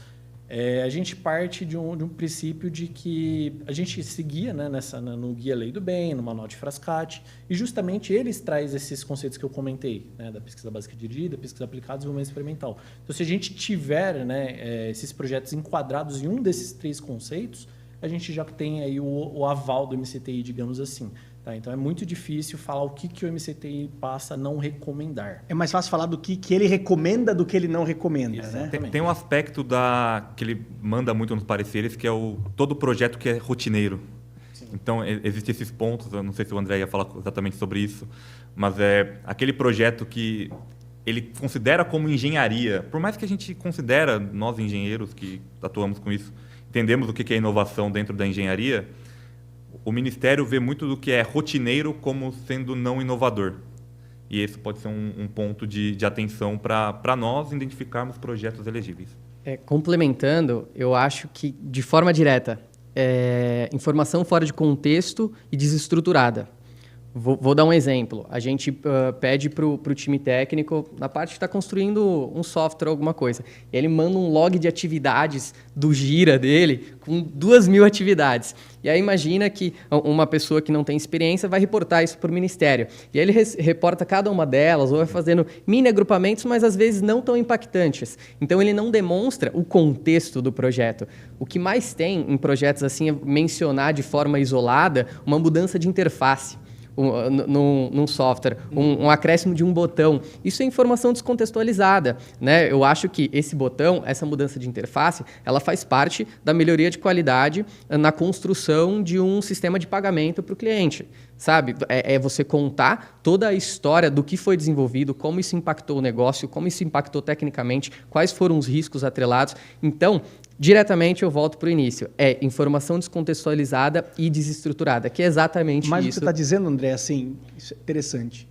a gente parte de um princípio de que a gente seguia, né, no Guia Lei do Bem, no Manual de Frascati, e justamente eles trazem esses conceitos que eu comentei, né, da pesquisa básica dirigida, pesquisa aplicada e desenvolvimento experimental. Então, se a gente tiver, né, esses projetos enquadrados em um desses 3 conceitos, a gente já tem aí o aval do MCTI, digamos assim. Tá? Então, é muito difícil falar o que o MCTI passa a não recomendar. É mais fácil falar do que ele recomenda do que ele não recomenda, né? Tem um aspecto que ele manda muito nos pareceres, que é todo projeto que é rotineiro. Sim. Então, existem esses pontos, eu não sei se o André ia falar exatamente sobre isso, mas é aquele projeto que ele considera como engenharia, por mais que a gente considera, nós engenheiros que atuamos com isso, entendemos o que é inovação dentro da engenharia, o Ministério vê muito do que é rotineiro como sendo não inovador. E esse pode ser um ponto de atenção para nós identificarmos projetos elegíveis. Complementando, eu acho que, de forma direta, informação fora de contexto e desestruturada. Vou dar um exemplo. A gente pede para o time técnico, na parte que está construindo um software ou alguma coisa, e ele manda um log de atividades do Gira dele com 2.000 atividades. E aí imagina que uma pessoa que não tem experiência vai reportar isso para o Ministério. E aí ele reporta cada uma delas, ou vai fazendo mini agrupamentos, mas às vezes não tão impactantes. Então ele não demonstra o contexto do projeto. O que mais tem em projetos assim é mencionar de forma isolada uma mudança de interface num software, um acréscimo de um botão. Isso é informação descontextualizada, né? Eu acho que esse botão, essa mudança de interface, ela faz parte da melhoria de qualidade na construção de um sistema de pagamento para o cliente, sabe? É você contar toda a história do que foi desenvolvido, como isso impactou o negócio, como isso impactou tecnicamente, quais foram os riscos atrelados. Então, diretamente eu volto para o início. É informação descontextualizada e desestruturada, que é exatamente Mas isso. Mas o que você está dizendo, André, assim, isso é interessante.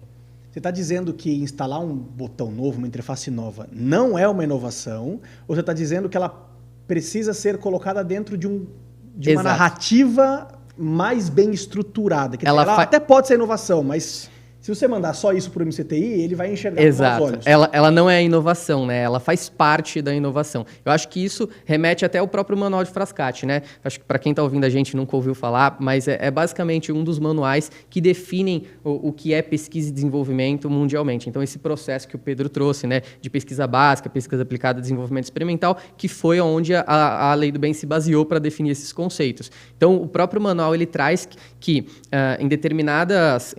Você está dizendo que instalar um botão novo, uma interface nova, não é uma inovação, ou você está dizendo que ela precisa ser colocada dentro de uma narrativa mais bem estruturada? Que ela até pode ser inovação, mas se você mandar só isso para o MCTI, ele vai enxergar com os olhos. Ela não é inovação, né? Ela faz parte da inovação. Eu acho que isso remete até ao próprio manual de Frascati, né? Acho que para quem está ouvindo a gente nunca ouviu falar, mas é basicamente um dos manuais que definem o que é pesquisa e desenvolvimento mundialmente. Então, esse processo que o Pedro trouxe, né, de pesquisa básica, pesquisa aplicada, desenvolvimento experimental, que foi onde a Lei do Bem se baseou para definir esses conceitos. Então, o próprio manual ele traz que em determinados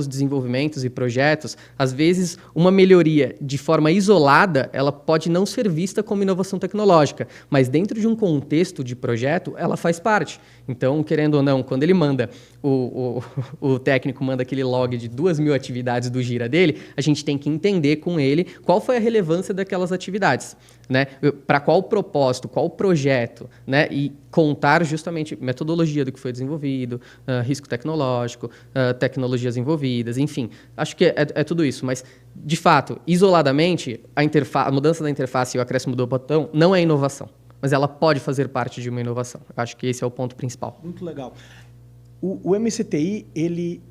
desenvolvimentos e projetos, às vezes uma melhoria de forma isolada, ela pode não ser vista como inovação tecnológica, mas dentro de um contexto de projeto, ela faz parte. Então, querendo ou não, quando ele manda, o técnico manda aquele log de 2.000 atividades do Gira dele, a gente tem que entender com ele qual foi a relevância daquelas atividades, né? Para qual propósito, qual projeto, né? E contar justamente metodologia do que foi desenvolvido, risco tecnológico, tecnologias envolvidas, enfim. Acho que é tudo isso, mas, de fato, isoladamente, a mudança da interface e o acréscimo do botão não é inovação, mas ela pode fazer parte de uma inovação. Eu acho que esse é o ponto principal. Muito legal. O MCTI, ele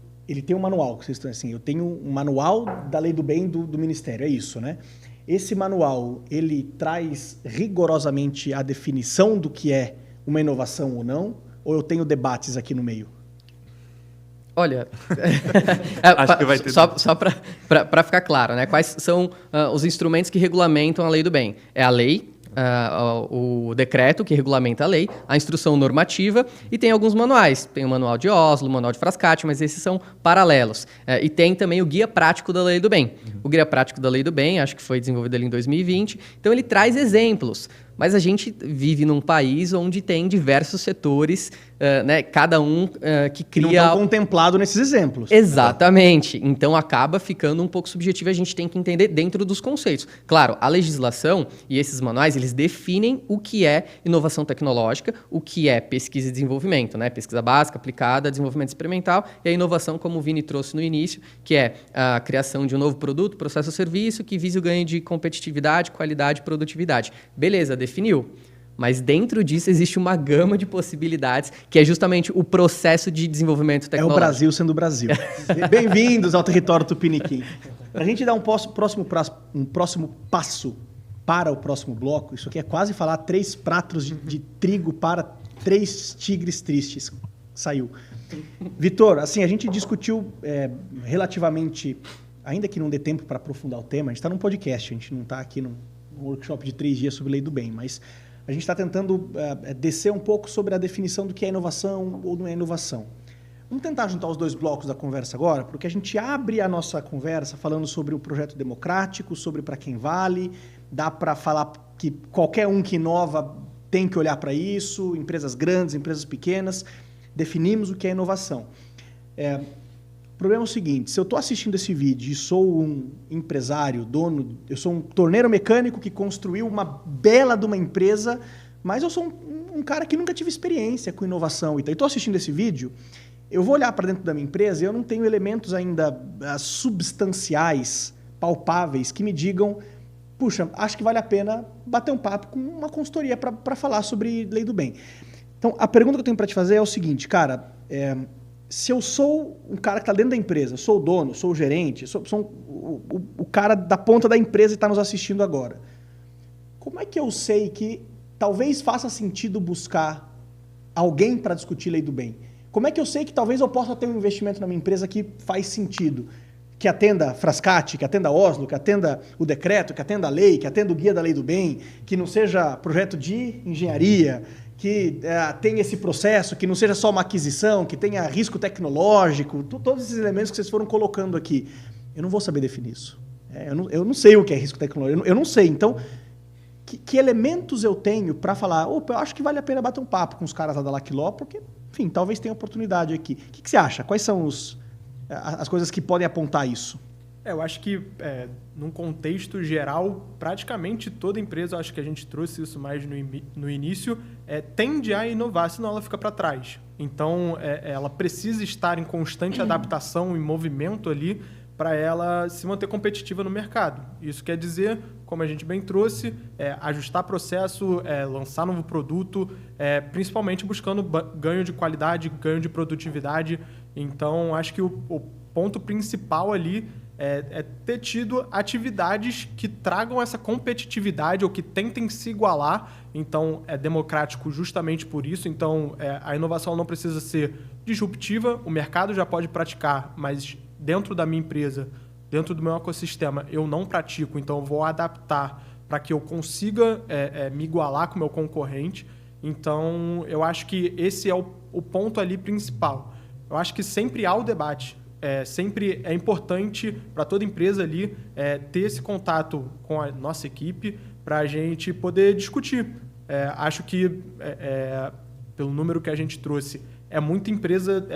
tem um manual, vocês estão assim, eu tenho um manual da Lei do Bem do Ministério, é isso, né? Esse manual, ele traz rigorosamente a definição do que é uma inovação ou não? Ou eu tenho debates aqui no meio? Olha, acho que vai ter só para ficar claro, né? Quais são os instrumentos que regulamentam a Lei do Bem? É a lei, o decreto que regulamenta a lei, a instrução normativa e tem alguns manuais. Tem o manual de Oslo, o manual de Frascati, mas esses são paralelos. E tem também o Guia Prático da Lei do Bem. O Guia Prático da Lei do Bem, acho que foi desenvolvido ali em 2020. Então, ele traz exemplos. Mas a gente vive num país onde tem diversos setores, né, cada um que cria... Que não estão contemplados nesses exemplos. Exatamente. Então, acaba ficando um pouco subjetivo e a gente tem que entender dentro dos conceitos. Claro, a legislação e esses manuais, eles definem o que é inovação tecnológica, o que é pesquisa e desenvolvimento, né? Pesquisa básica, aplicada, desenvolvimento experimental e a inovação, como o Vini trouxe no início, que é a criação de um novo produto, processo ou serviço que vise o ganho de competitividade, qualidade e produtividade. Beleza, definiu. Mas dentro disso existe uma gama de possibilidades, que é justamente o processo de desenvolvimento tecnológico. É o Brasil sendo o Brasil. Bem-vindos ao território tupiniquim. Para a gente dar um próximo passo para o próximo bloco, isso aqui é quase falar 3 pratos de trigo para 3 tigres tristes. Saiu. Vitor, assim, a gente discutiu relativamente, ainda que não dê tempo para aprofundar o tema, a gente está num podcast, a gente não está aqui num workshop de 3 dias sobre Lei do Bem, mas a gente está tentando descer um pouco sobre a definição do que é inovação ou não é inovação. Vamos tentar juntar os 2 blocos da conversa agora, porque a gente abre a nossa conversa falando sobre o projeto democrático, sobre para quem vale, dá para falar que qualquer um que inova tem que olhar para isso, empresas grandes, empresas pequenas, definimos o que é inovação. O problema é o seguinte, se eu estou assistindo esse vídeo e sou um empresário, eu sou um torneiro mecânico que construiu uma bela de uma empresa, mas eu sou um cara que nunca tive experiência com inovação. E estou assistindo esse vídeo eu vou olhar para dentro da minha empresa e eu não tenho elementos ainda substanciais, palpáveis, que me digam, puxa, acho que vale a pena bater um papo com uma consultoria para falar sobre lei do bem. Então, a pergunta que eu tenho para te fazer é o seguinte, cara, se eu sou um cara que está dentro da empresa, sou o dono, sou o gerente, sou o cara da ponta da empresa e está nos assistindo agora, como é que eu sei que talvez faça sentido buscar alguém para discutir lei do bem? Como é que eu sei que talvez eu possa ter um investimento na minha empresa que faz sentido? Que atenda Frascati, que atenda Oslo, que atenda o decreto, que atenda a lei, que atenda o guia da lei do bem, que não seja projeto de engenharia, que tenha esse processo, que não seja só uma aquisição, que tenha risco tecnológico, todos esses elementos que vocês foram colocando aqui. Eu não vou saber definir isso. Eu não sei o que é risco tecnológico, eu não sei. Então, que elementos eu tenho para falar, opa, eu acho que vale a pena bater um papo com os caras lá da Laquiló, porque, enfim, talvez tenha oportunidade aqui. O que você acha? Quais são as coisas que podem apontar isso? Eu acho que, num contexto geral, praticamente toda empresa, acho que a gente trouxe isso mais no início, tende a inovar, senão ela fica para trás. Então, ela precisa estar em constante adaptação e movimento ali para ela se manter competitiva no mercado. Isso quer dizer, como a gente bem trouxe, ajustar processo, lançar novo produto, principalmente buscando ganho de qualidade, ganho de produtividade. Então, acho que o ponto principal ali é ter tido atividades que tragam essa competitividade ou que tentem se igualar. Então, é democrático justamente por isso. Então, a inovação não precisa ser disruptiva, o mercado já pode praticar, mas dentro da minha empresa, dentro do meu ecossistema, eu não pratico, então eu vou adaptar para que eu consiga me igualar com o meu concorrente. Então, eu acho que esse é o ponto ali principal. Eu acho que sempre há o debate. Sempre é importante para toda empresa ali ter esse contato com a nossa equipe para a gente poder discutir. Acho que, pelo número que a gente trouxe, é muita empresa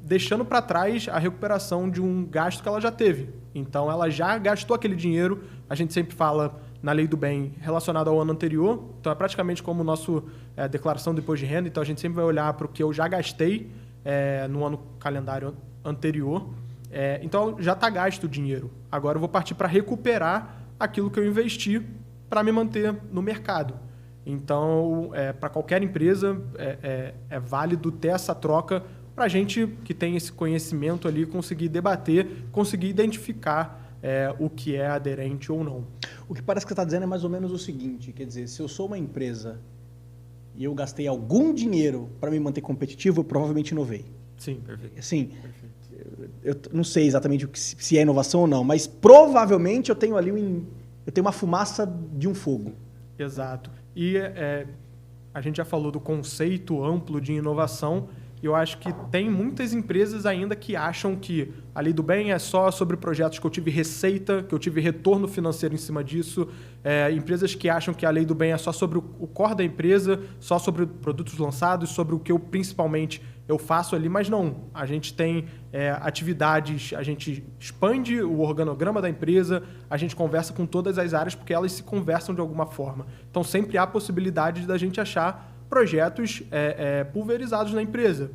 deixando para trás a recuperação de um gasto que ela já teve. Então, ela já gastou aquele dinheiro, a gente sempre fala na lei do bem relacionado ao ano anterior, então é praticamente como nossa declaração do imposto de renda, então a gente sempre vai olhar para o que eu já gastei no ano calendário anterior. Então, já está gasto o dinheiro. Agora eu vou partir para recuperar aquilo que eu investi para me manter no mercado. Então, para qualquer empresa, é válido ter essa troca para a gente que tem esse conhecimento ali conseguir debater, conseguir identificar o que é aderente ou não. O que parece que você está dizendo é mais ou menos o seguinte, quer dizer, se eu sou uma empresa e eu gastei algum dinheiro para me manter competitivo, eu provavelmente inovei. Sim, perfeito. Assim, eu não sei exatamente se é inovação ou não, mas provavelmente eu tenho ali uma fumaça de um fogo. Exato. E a gente já falou do conceito amplo de inovação, e eu acho que tem muitas empresas ainda que acham que a lei do bem é só sobre projetos que eu tive receita, que eu tive retorno financeiro em cima disso. Empresas que acham que a lei do bem é só sobre o core da empresa, só sobre produtos lançados, sobre o que eu principalmente eu faço ali, mas não. A gente tem atividades, a gente expande o organograma da empresa, a gente conversa com todas as áreas porque elas se conversam de alguma forma. Então, sempre há possibilidade da gente achar projetos pulverizados na empresa.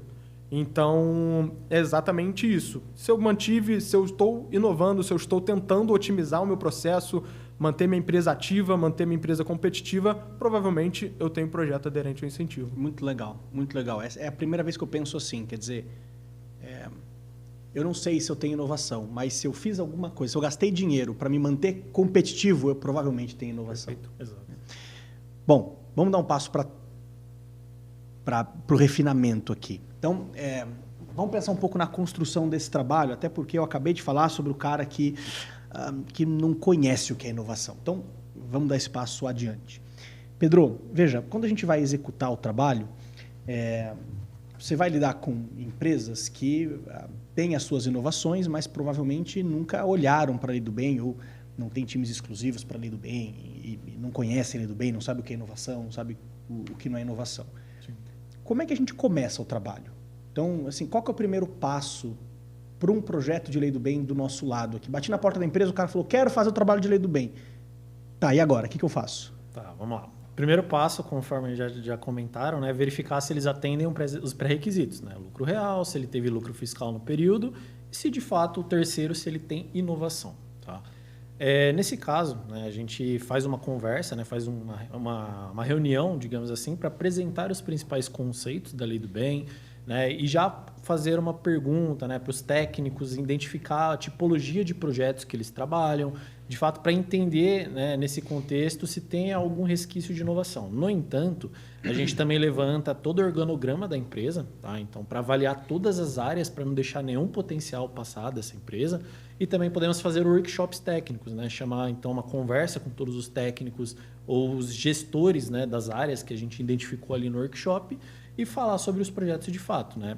Então, é exatamente isso. Se eu estou inovando, se eu estou tentando otimizar o meu processo, manter minha empresa ativa, manter minha empresa competitiva, provavelmente eu tenho um projeto aderente ao incentivo. Muito legal, muito legal. Essa é a primeira vez que eu penso assim, quer dizer, eu não sei se eu tenho inovação, mas se eu fiz alguma coisa, se eu gastei dinheiro para me manter competitivo, eu provavelmente tenho inovação. Perfeito. Exato. Bom, vamos dar um passo para o refinamento aqui. Então, vamos pensar um pouco na construção desse trabalho, até porque eu acabei de falar sobre o cara que não conhece o que é inovação. Então, vamos dar esse passo adiante. Pedro, veja, quando a gente vai executar o trabalho, você vai lidar com empresas que têm as suas inovações, mas provavelmente nunca olharam para a lei do bem ou não tem times exclusivos para a lei do bem e não conhecem a lei do bem, não sabem o que é inovação, não sabem o que não é inovação. Sim. Como é que a gente começa o trabalho? Então, assim, qual que é o primeiro passo para um projeto de lei do bem do nosso lado aqui? Bati na porta da empresa, o cara falou, quero fazer o trabalho de lei do bem. Tá, e agora? O que eu faço? Tá, vamos lá. primeiro passo, conforme já comentaram, né, é verificar se eles atendem os pré-requisitos, né? Lucro real, se ele teve lucro fiscal no período e se, de fato, o terceiro, se ele tem inovação. Tá? Nesse caso, né, a gente faz uma conversa, né, faz uma reunião, digamos assim, para apresentar os principais conceitos da Lei do Bem, né, e já fazer uma pergunta, né, para os técnicos, identificar a tipologia de projetos que eles trabalham, de fato, para entender, né, nesse contexto se tem algum resquício de inovação. No entanto, a gente também levanta todo o organograma da empresa, tá? Então, para avaliar todas as áreas, para não deixar nenhum potencial passar dessa empresa. E também podemos fazer workshops técnicos, né? Chamar, então, uma conversa com todos os técnicos ou os gestores, né, das áreas que a gente identificou ali no workshop e falar sobre os projetos de fato, né?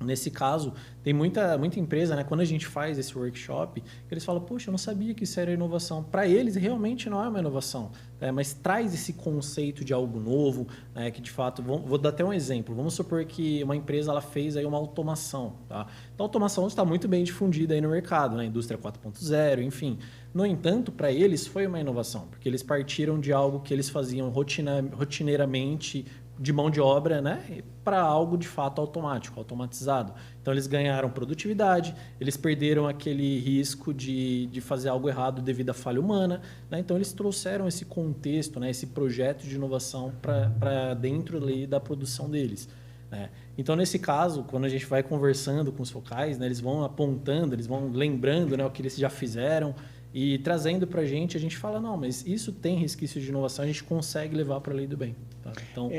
Nesse caso, tem muita empresa, né? Quando a gente faz esse workshop, eles falam, poxa, eu não sabia que isso era inovação. Para eles, realmente não é uma inovação, né? Mas traz esse conceito de algo novo, né? Que de fato, vou dar até um exemplo. Vamos supor que uma empresa ela fez aí uma automação. Tá? Então, a automação está muito bem difundida aí no mercado, né? Indústria 4.0, enfim. No entanto, para eles foi uma inovação, porque eles partiram de algo que eles faziam rotineiramente, de mão de obra, né, para algo de fato automático, automatizado. Então, eles ganharam produtividade, eles perderam aquele risco de fazer algo errado devido à falha humana. Né? Então, eles trouxeram esse contexto, né, esse projeto de inovação para dentro ali da produção deles. Né? Então, nesse caso, quando a gente vai conversando com os focais, né, eles vão apontando, eles vão lembrando, né, o que eles já fizeram e trazendo para a gente fala, não, mas isso tem resquício de inovação, a gente consegue levar para a Lei do Bem. Tá? Então,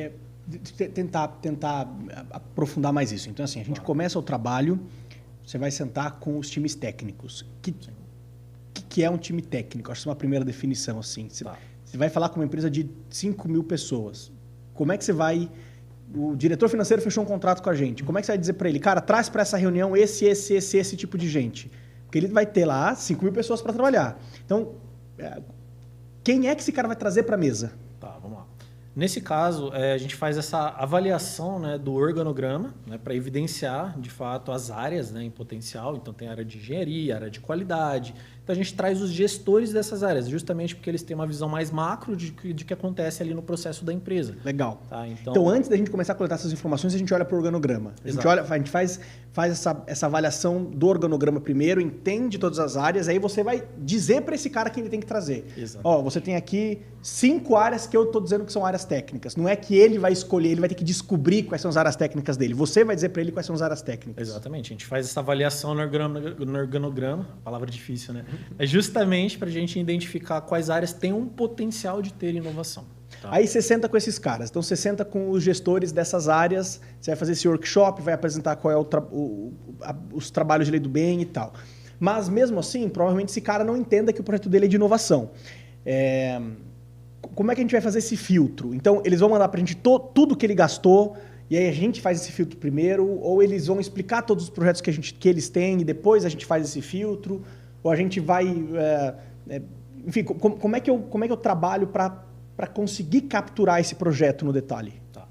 tentar aprofundar mais isso. Então, assim, a gente começa o trabalho, você vai sentar com os times técnicos. O que é um time técnico? Acho que é uma primeira definição. Assim. Você vai falar com uma empresa de 5.000 pessoas. Como é que você vai... O diretor financeiro fechou um contrato com a gente. Como é que você vai dizer para ele, cara, traz para essa reunião esse tipo de gente? Porque ele vai ter lá 5.000 pessoas para trabalhar. Então, quem é que esse cara vai trazer para a mesa? Tá, vamos lá. Nesse caso, a gente faz essa avaliação, né, do organograma, né, para evidenciar, de fato, as áreas, né, em potencial. Então, tem a área de engenharia, a área de qualidade. Então, a gente traz os gestores dessas áreas, justamente porque eles têm uma visão mais macro de que acontece ali no processo da empresa. Legal. Tá? Então, antes da gente começar a coletar essas informações, a gente olha para o organograma. A gente faz essa avaliação do organograma primeiro, entende todas as áreas, aí você vai dizer para esse cara quem ele tem que trazer. Ó, você tem aqui 5 áreas que eu estou dizendo que são áreas técnicas. Não é que ele vai escolher, ele vai ter que descobrir quais são as áreas técnicas dele. Você vai dizer para ele quais são as áreas técnicas. Exatamente. A gente faz essa avaliação no organograma, palavra difícil, né? É justamente para a gente identificar quais áreas têm um potencial de ter inovação. Tá? Aí você senta com esses caras. Então, você senta com os gestores dessas áreas, você vai fazer esse workshop, vai apresentar qual é os trabalhos de Lei do Bem e tal. Mas, mesmo assim, provavelmente esse cara não entenda que o projeto dele é de inovação. Como é que a gente vai fazer esse filtro? Então, eles vão mandar para a gente tudo que ele gastou, e aí a gente faz esse filtro primeiro, ou eles vão explicar todos os projetos que eles têm, e depois a gente faz esse filtro, ou a gente vai... enfim, como é que eu trabalho para conseguir capturar esse projeto no detalhe? Tá.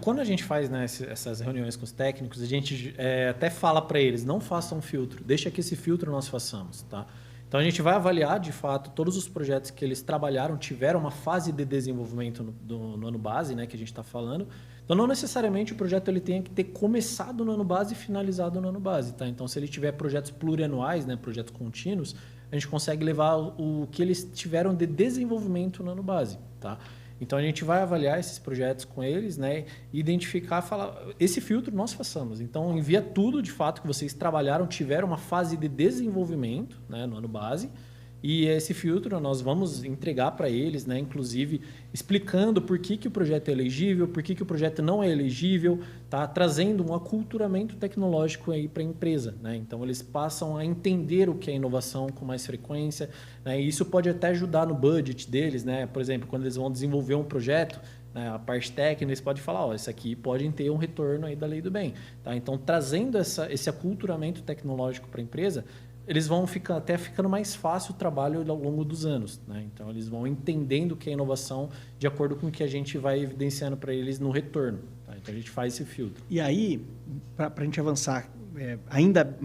Quando a gente faz, né, essas reuniões com os técnicos, a gente até fala para eles, não façam filtro, deixa que esse filtro nós façamos. Tá? Então, a gente vai avaliar, de fato, todos os projetos que eles trabalharam, tiveram uma fase de desenvolvimento no ano base, né, que a gente está falando. Então, não necessariamente o projeto ele tenha que ter começado no ano base e finalizado no ano base. Tá? Então, se ele tiver projetos plurianuais, né, projetos contínuos, a gente consegue levar o que eles tiveram de desenvolvimento no ano base. Tá? Então, a gente vai avaliar esses projetos com eles, né, identificar, falar, esse filtro nós façamos. Então, envia tudo, de fato, que vocês trabalharam, tiveram uma fase de desenvolvimento, né, no ano base, e esse filtro nós vamos entregar para eles, né, inclusive explicando por que o projeto é elegível, por que o projeto não é elegível, tá? Trazendo um aculturamento tecnológico para a empresa. Né? Então, eles passam a entender o que é inovação com mais frequência. Né? E isso pode até ajudar no budget deles. Né? Por exemplo, quando eles vão desenvolver um projeto, né, a parte técnica, eles podem falar, isso aqui pode ter um retorno aí da Lei do Bem. Tá? Então, trazendo esse aculturamento tecnológico para a empresa, eles vão até ficando mais fácil o trabalho ao longo dos anos. Né? Então, eles vão entendendo o que é inovação de acordo com o que a gente vai evidenciando para eles no retorno. Tá? Então, a gente faz esse filtro. E aí, para a gente avançar, ainda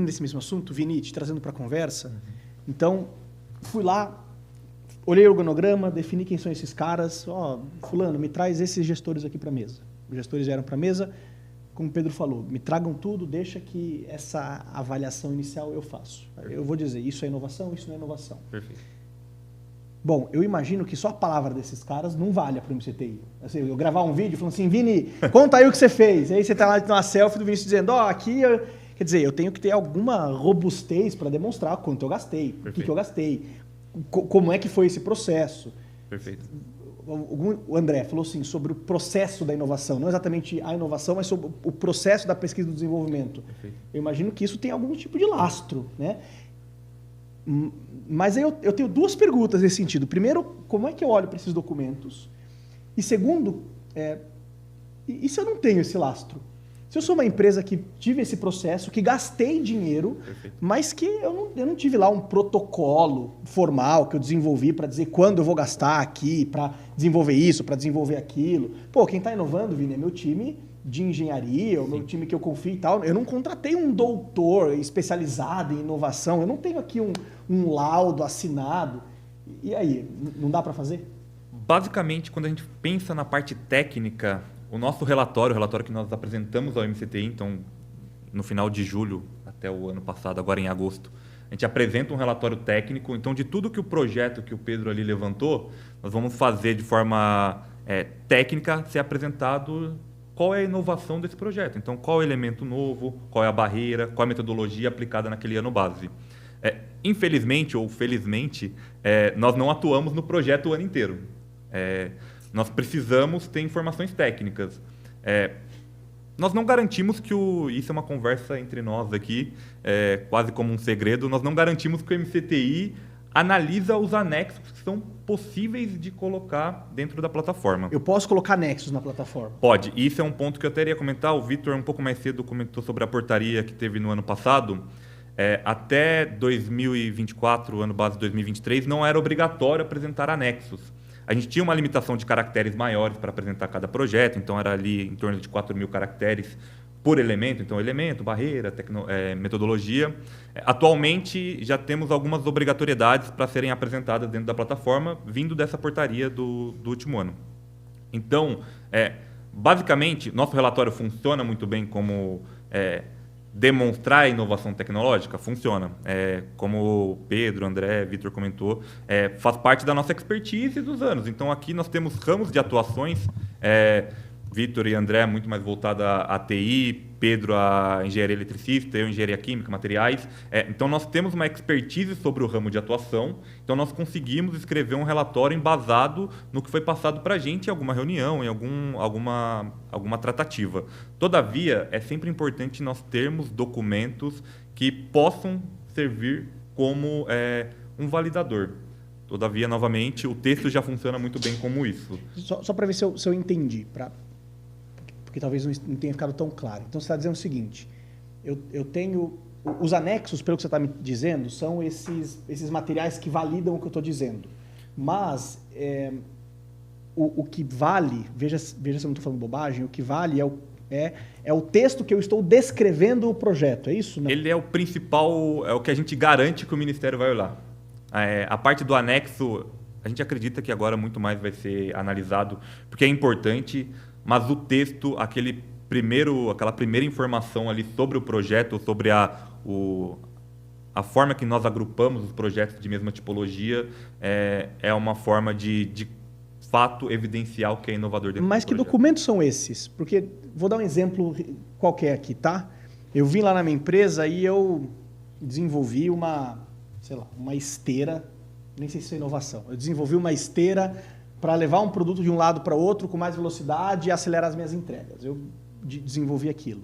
nesse mesmo assunto, Vini, te trazendo para a conversa, então, fui lá, olhei o organograma, defini quem são esses caras. Ó, fulano, me traz esses gestores aqui para a mesa. Os gestores vieram para a mesa, como o Pedro falou, me tragam tudo, deixa que essa avaliação inicial eu faço. Eu vou dizer, isso é inovação, isso não é inovação. Perfeito. Bom, eu imagino que só a palavra desses caras não valha para o MCTI. Assim, eu gravar um vídeo falando assim, Vini, conta aí o que você fez. E aí você está lá numa selfie do Vinícius dizendo, ó, aqui... Quer dizer, eu tenho que ter alguma robustez para demonstrar quanto eu gastei, o que eu gastei, como é que foi esse processo. Perfeito. O André falou assim sobre o processo da inovação, não exatamente a inovação, mas sobre o processo da pesquisa e do desenvolvimento. Perfeito. Eu imagino que isso tem algum tipo de lastro, né? Mas aí eu tenho duas perguntas nesse sentido. Primeiro, como é que eu olho para esses documentos? E segundo, e se eu não tenho esse lastro? Se eu sou uma empresa que tive esse processo, que gastei dinheiro, Perfeito. mas que eu não tive lá um protocolo formal que eu desenvolvi para dizer quando eu vou gastar aqui, para desenvolver isso, para desenvolver aquilo. Pô, quem está inovando, Vini, é meu time de engenharia, o meu time que eu confio e tal. Eu não contratei um doutor especializado em inovação, eu não tenho aqui um laudo assinado. E aí, não dá para fazer? Basicamente, quando a gente pensa na parte técnica, o nosso relatório, o relatório que nós apresentamos ao MCTI, então, no final de julho, até o ano passado, agora em agosto, a gente apresenta um relatório técnico. Então, de tudo que o projeto que o Pedro ali levantou, nós vamos fazer de forma técnica ser apresentado qual é a inovação desse projeto. Então, qual é o elemento novo, qual é a barreira, qual é a metodologia aplicada naquele ano base. Infelizmente ou felizmente, nós não atuamos no projeto o ano inteiro. Nós precisamos ter informações técnicas. Nós não garantimos que isso é uma conversa entre nós aqui, quase como um segredo, nós não garantimos que o MCTI analisa os anexos que são possíveis de colocar dentro da plataforma. Eu posso colocar anexos na plataforma? Pode. E isso é um ponto que eu até iria comentar. O Vitor, um pouco mais cedo, comentou sobre a portaria que teve no ano passado. Até 2024, ano base 2023, não era obrigatório apresentar anexos. A gente tinha uma limitação de caracteres maiores para apresentar cada projeto, então era ali em torno de 4.000 caracteres por elemento, então elemento, barreira, metodologia. Atualmente já temos algumas obrigatoriedades para serem apresentadas dentro da plataforma, vindo dessa portaria do último ano. Então, basicamente, nosso relatório funciona muito bem como demonstrar a inovação tecnológica? Funciona. Como o Pedro, André, Vitor comentou, faz parte da nossa expertise dos anos. Então, aqui nós temos ramos de atuações, Vitor e André muito mais voltado a TI, Pedro a engenharia eletricista, eu engenharia química, materiais. Então, nós temos uma expertise sobre o ramo de atuação, então nós conseguimos escrever um relatório embasado no que foi passado para a gente em alguma reunião, em alguma tratativa. Todavia, é sempre importante nós termos documentos que possam servir como um validador. Todavia, novamente, o texto já funciona muito bem como isso. Só para ver se eu entendi, porque talvez não tenha ficado tão claro. Então, você está dizendo o seguinte, eu tenho... Os anexos, pelo que você está me dizendo, são esses materiais que validam o que eu estou dizendo. Mas o que vale, veja se eu não estou falando bobagem, o que vale é o texto que eu estou descrevendo o projeto, é isso? Não? Ele é o principal, é o que a gente garante que o Ministério vai olhar. A parte do anexo, a gente acredita que agora muito mais vai ser analisado, porque é importante, mas o texto, aquela primeira informação ali sobre o projeto, sobre a forma que nós agrupamos os projetos de mesma tipologia, é uma forma de fato evidenciar o que é inovador dentro do projeto. Mas que documentos são esses? Porque, vou dar um exemplo qualquer aqui, tá? Eu vim lá na minha empresa e eu desenvolvi uma esteira, nem sei se isso é inovação, eu desenvolvi uma esteira para levar um produto de um lado para o outro com mais velocidade e acelerar as minhas entregas. Eu desenvolvi aquilo.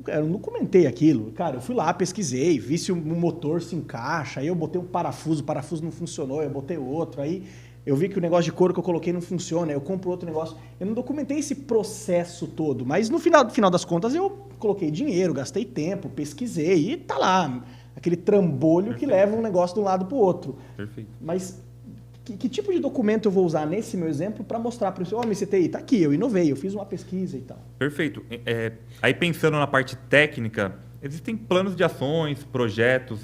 Eu não comentei aquilo. Cara, eu fui lá, pesquisei, vi se o motor se encaixa, aí eu botei um parafuso, o parafuso não funcionou, eu botei outro, aí eu vi que o negócio de couro que eu coloquei não funciona, eu compro outro negócio. Eu não documentei esse processo todo, mas no final das contas eu coloquei dinheiro, gastei tempo, pesquisei e tá lá. Aquele trambolho que leva um negócio de um lado para o outro. Perfeito. Mas que tipo de documento eu vou usar nesse meu exemplo para mostrar para o senhor, MCTI, está aqui, eu inovei, eu fiz uma pesquisa e tal. Perfeito. Aí pensando na parte técnica, existem planos de ações, projetos,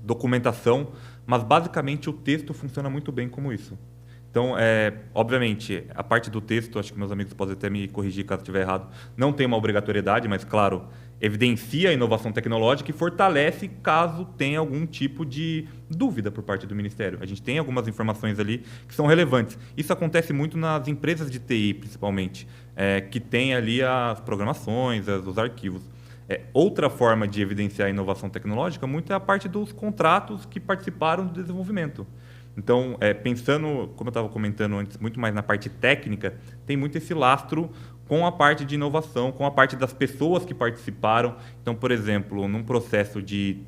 documentação, mas basicamente o texto funciona muito bem como isso. Então, obviamente, a parte do texto, acho que meus amigos podem até me corrigir caso estiver errado, não tem uma obrigatoriedade, mas, claro, evidencia a inovação tecnológica e fortalece caso tenha algum tipo de dúvida por parte do Ministério. A gente tem algumas informações ali que são relevantes. Isso acontece muito nas empresas de TI, principalmente, que tem ali as programações, os arquivos. Outra forma de evidenciar a inovação tecnológica muito é a parte dos contratos que participaram do desenvolvimento. Então, pensando, como eu estava comentando antes, muito mais na parte técnica, tem muito esse lastro com a parte de inovação, com a parte das pessoas que participaram. Então, por exemplo, num processo de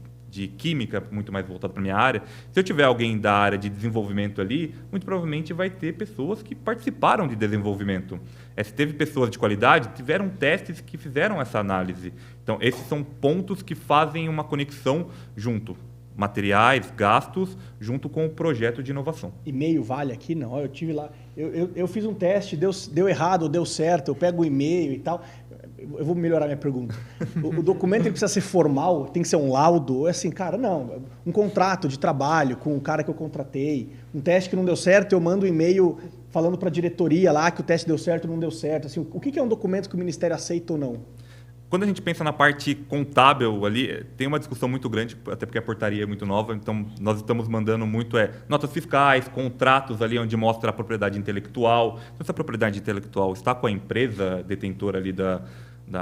química, muito mais voltado para a minha área, se eu tiver alguém da área de desenvolvimento ali, muito provavelmente vai ter pessoas que participaram de desenvolvimento. Se teve pessoas de qualidade, tiveram testes que fizeram essa análise. Então, esses são pontos que fazem uma conexão junto. Materiais, gastos, junto com o projeto de inovação. E-mail vale aqui? Não, eu tive lá, eu fiz um teste, deu errado, deu certo, eu pego o e-mail e tal. Eu vou melhorar minha pergunta. O documento ele precisa ser formal, tem que ser um laudo, assim, cara, não. Um contrato de trabalho com o cara que eu contratei, um teste que não deu certo, eu mando um e-mail falando para a diretoria lá que o teste deu certo ou não deu certo. Assim, o que é um documento que o Ministério aceita ou não? Quando a gente pensa na parte contábil ali, tem uma discussão muito grande, até porque a portaria é muito nova, então nós estamos mandando muito notas fiscais, contratos ali onde mostra a propriedade intelectual. Então, se a propriedade intelectual está com a empresa detentora ali da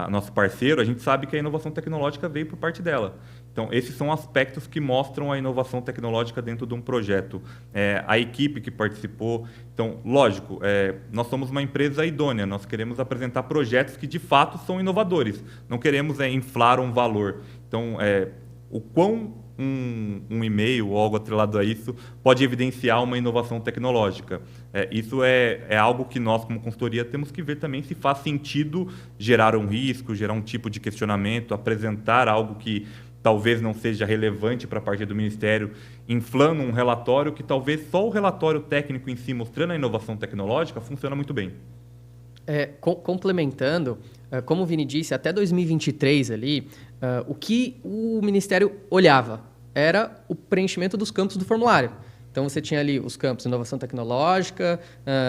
nosso parceiro, a gente sabe que a inovação tecnológica veio por parte dela. Então, esses são aspectos que mostram a inovação tecnológica dentro de um projeto. A equipe que participou. Então, lógico, nós somos uma empresa idônea, nós queremos apresentar projetos que, de fato, são inovadores. Não queremos inflar um valor. Então, o quão um e-mail ou algo atrelado a isso pode evidenciar uma inovação tecnológica. Isso é algo que nós, como consultoria, temos que ver também se faz sentido gerar um risco, gerar um tipo de questionamento, apresentar algo que talvez não seja relevante para a parte do Ministério, inflando um relatório que talvez só o relatório técnico em si, mostrando a inovação tecnológica, funciona muito bem. Complementando, como o Vini disse, até 2023 ali, o que o Ministério olhava era o preenchimento dos campos do formulário. Então, você tinha ali os campos inovação tecnológica,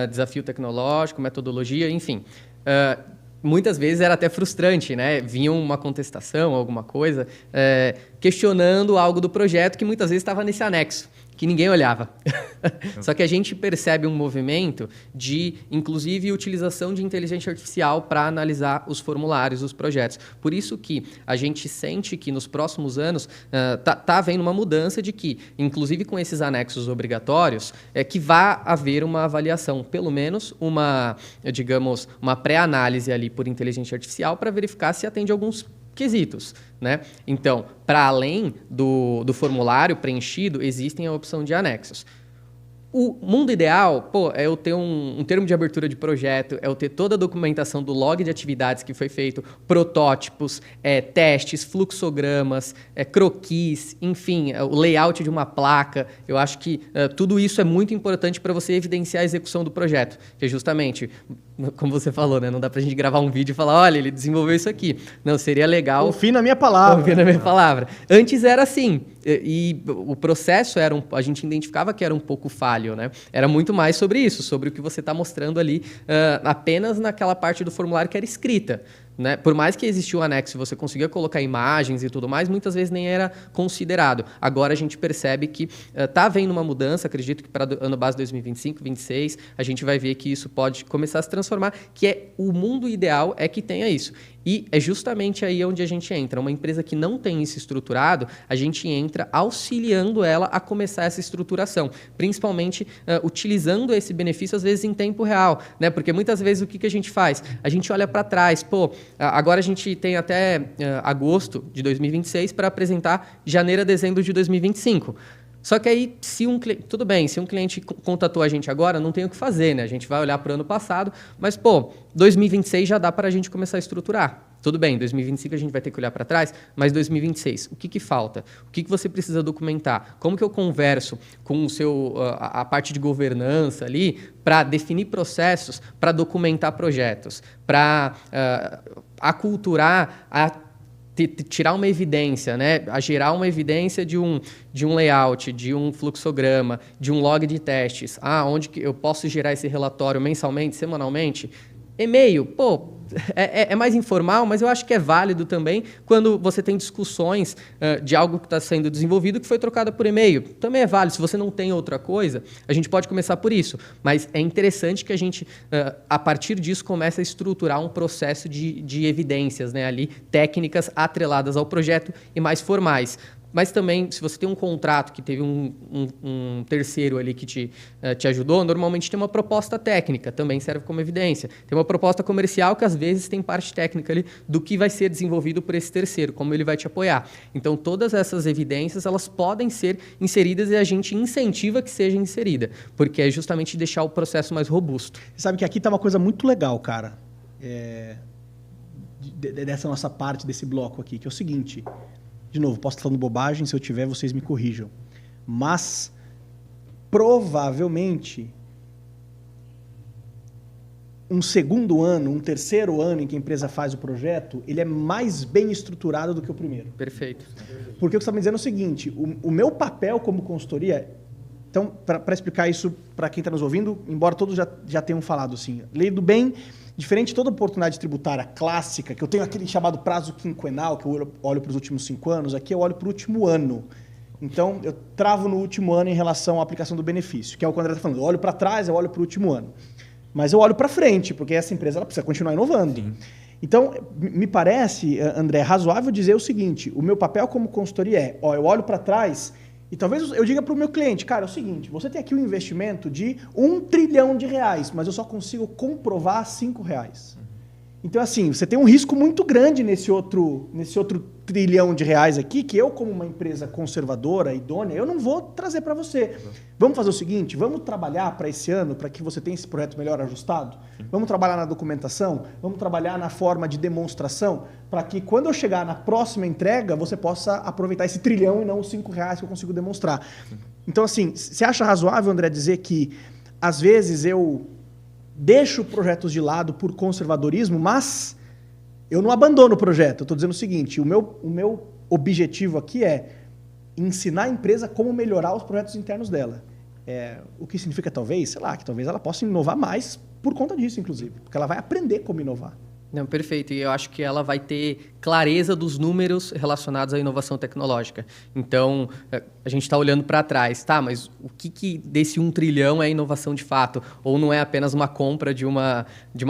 desafio tecnológico, metodologia, enfim. Muitas vezes era até frustrante, né? Vinha uma contestação, alguma coisa, questionando algo do projeto que muitas vezes estava nesse anexo, que ninguém olhava. Só que a gente percebe um movimento de, inclusive, utilização de inteligência artificial para analisar os formulários dos projetos. Por isso que a gente sente que nos próximos anos tá havendo uma mudança de que, inclusive com esses anexos obrigatórios, que vá haver uma avaliação, pelo menos uma pré-análise ali por inteligência artificial para verificar se atende alguns quesitos, né? Então, para além do formulário preenchido, existem a opção de anexos. O mundo ideal, é eu ter um termo de abertura de projeto, é eu ter toda a documentação do log de atividades que foi feito, protótipos, testes, fluxogramas, croquis, enfim, o layout de uma placa. Eu acho que tudo isso é muito importante para você evidenciar a execução do projeto, que é justamente, como você falou, né? Não dá para a gente gravar um vídeo e falar, olha, ele desenvolveu isso aqui. Não, seria legal... Confie na minha palavra. Confie na minha palavra. Antes era assim, e o processo a gente identificava que era um pouco falho, né? Era muito mais sobre isso, sobre o que você está mostrando ali apenas naquela parte do formulário que era escrita. Né? Por mais que existia o anexo e você conseguia colocar imagens e tudo mais, muitas vezes nem era considerado. Agora a gente percebe que está havendo uma mudança, acredito que para ano base 2025, 2026, a gente vai ver que isso pode começar a se transformar, que o mundo ideal é que tenha isso. E é justamente aí onde a gente entra. Uma empresa que não tem isso estruturado, a gente entra auxiliando ela a começar essa estruturação, principalmente utilizando esse benefício, às vezes, em tempo real, né? Porque muitas vezes o que a gente faz? A gente olha para trás, agora a gente tem até agosto de 2026 para apresentar janeiro a dezembro de 2025. Só que aí, tudo bem, se um cliente contatou a gente agora, não tem o que fazer, né? A gente vai olhar para o ano passado, mas, 2026 já dá para a gente começar a estruturar. Tudo bem, 2025 a gente vai ter que olhar para trás, mas 2026, o que falta? O que você precisa documentar? Como que eu converso com a parte de governança ali para definir processos, para documentar projetos, para aculturar tirar uma evidência, né? A gerar uma evidência de um layout, de um fluxograma, de um log de testes. Onde que eu posso gerar esse relatório mensalmente, semanalmente? E-mail, é mais informal, mas eu acho que é válido também quando você tem discussões de algo que está sendo desenvolvido que foi trocado por e-mail. Também é válido. Se você não tem outra coisa, a gente pode começar por isso. Mas é interessante que a gente, a partir disso, comece a estruturar um processo de evidências, né, ali, técnicas atreladas ao projeto e mais formais. Mas também, se você tem um contrato que teve um terceiro ali que te ajudou, normalmente tem uma proposta técnica, também serve como evidência. Tem uma proposta comercial que, às vezes, tem parte técnica ali do que vai ser desenvolvido por esse terceiro, como ele vai te apoiar. Então, todas essas evidências, elas podem ser inseridas e a gente incentiva que seja inserida, porque é justamente deixar o processo mais robusto. Você sabe que aqui está uma coisa muito legal, cara, dessa nossa parte, desse bloco aqui, que é o seguinte... De novo, posso estar falando bobagem, se eu tiver, vocês me corrijam. Mas, provavelmente, um segundo ano, um terceiro ano em que a empresa faz o projeto, ele é mais bem estruturado do que o primeiro. Perfeito. Porque o que você está me dizendo é o seguinte, o meu papel como consultoria... Então, para explicar isso para quem está nos ouvindo, embora todos já tenham falado assim, Lei do Bem... Diferente de toda oportunidade tributária clássica, que eu tenho aquele chamado prazo quinquenal, que eu olho para os últimos 5 anos, aqui eu olho para o último ano. Então, eu travo no último ano em relação à aplicação do benefício, que é o que o André está falando. Eu olho para trás, eu olho para o último ano. Mas eu olho para frente, porque essa empresa ela precisa continuar inovando. Sim. Então, me parece, André, razoável dizer o seguinte, o meu papel como consultoria eu olho para trás... E talvez eu diga para o meu cliente, cara, é o seguinte, você tem aqui um investimento de R$1 trilhão, mas eu só consigo comprovar R$5. Então, assim, você tem um risco muito grande nesse outro R$1 trilhão aqui, que eu, como uma empresa conservadora, idônea, eu não vou trazer para você. Vamos fazer o seguinte, vamos trabalhar para esse ano, para que você tenha esse projeto melhor ajustado? Vamos trabalhar na documentação? Vamos trabalhar na forma de demonstração? Para que quando eu chegar na próxima entrega, você possa aproveitar esse trilhão e não os R$5 que eu consigo demonstrar. Então, assim, você acha razoável, André, dizer que, às vezes, eu deixo projetos de lado por conservadorismo, mas eu não abandono o projeto. Eu estou dizendo o seguinte, o meu objetivo aqui é ensinar a empresa como melhorar os projetos internos dela. O que significa, talvez, sei lá, que talvez ela possa inovar mais por conta disso, inclusive, porque ela vai aprender como inovar. Não, perfeito. E eu acho que ela vai ter clareza dos números relacionados à inovação tecnológica. Então, a gente está olhando para trás, tá? Mas o que desse 1 trilhão é inovação de fato? Ou não é apenas uma compra de uma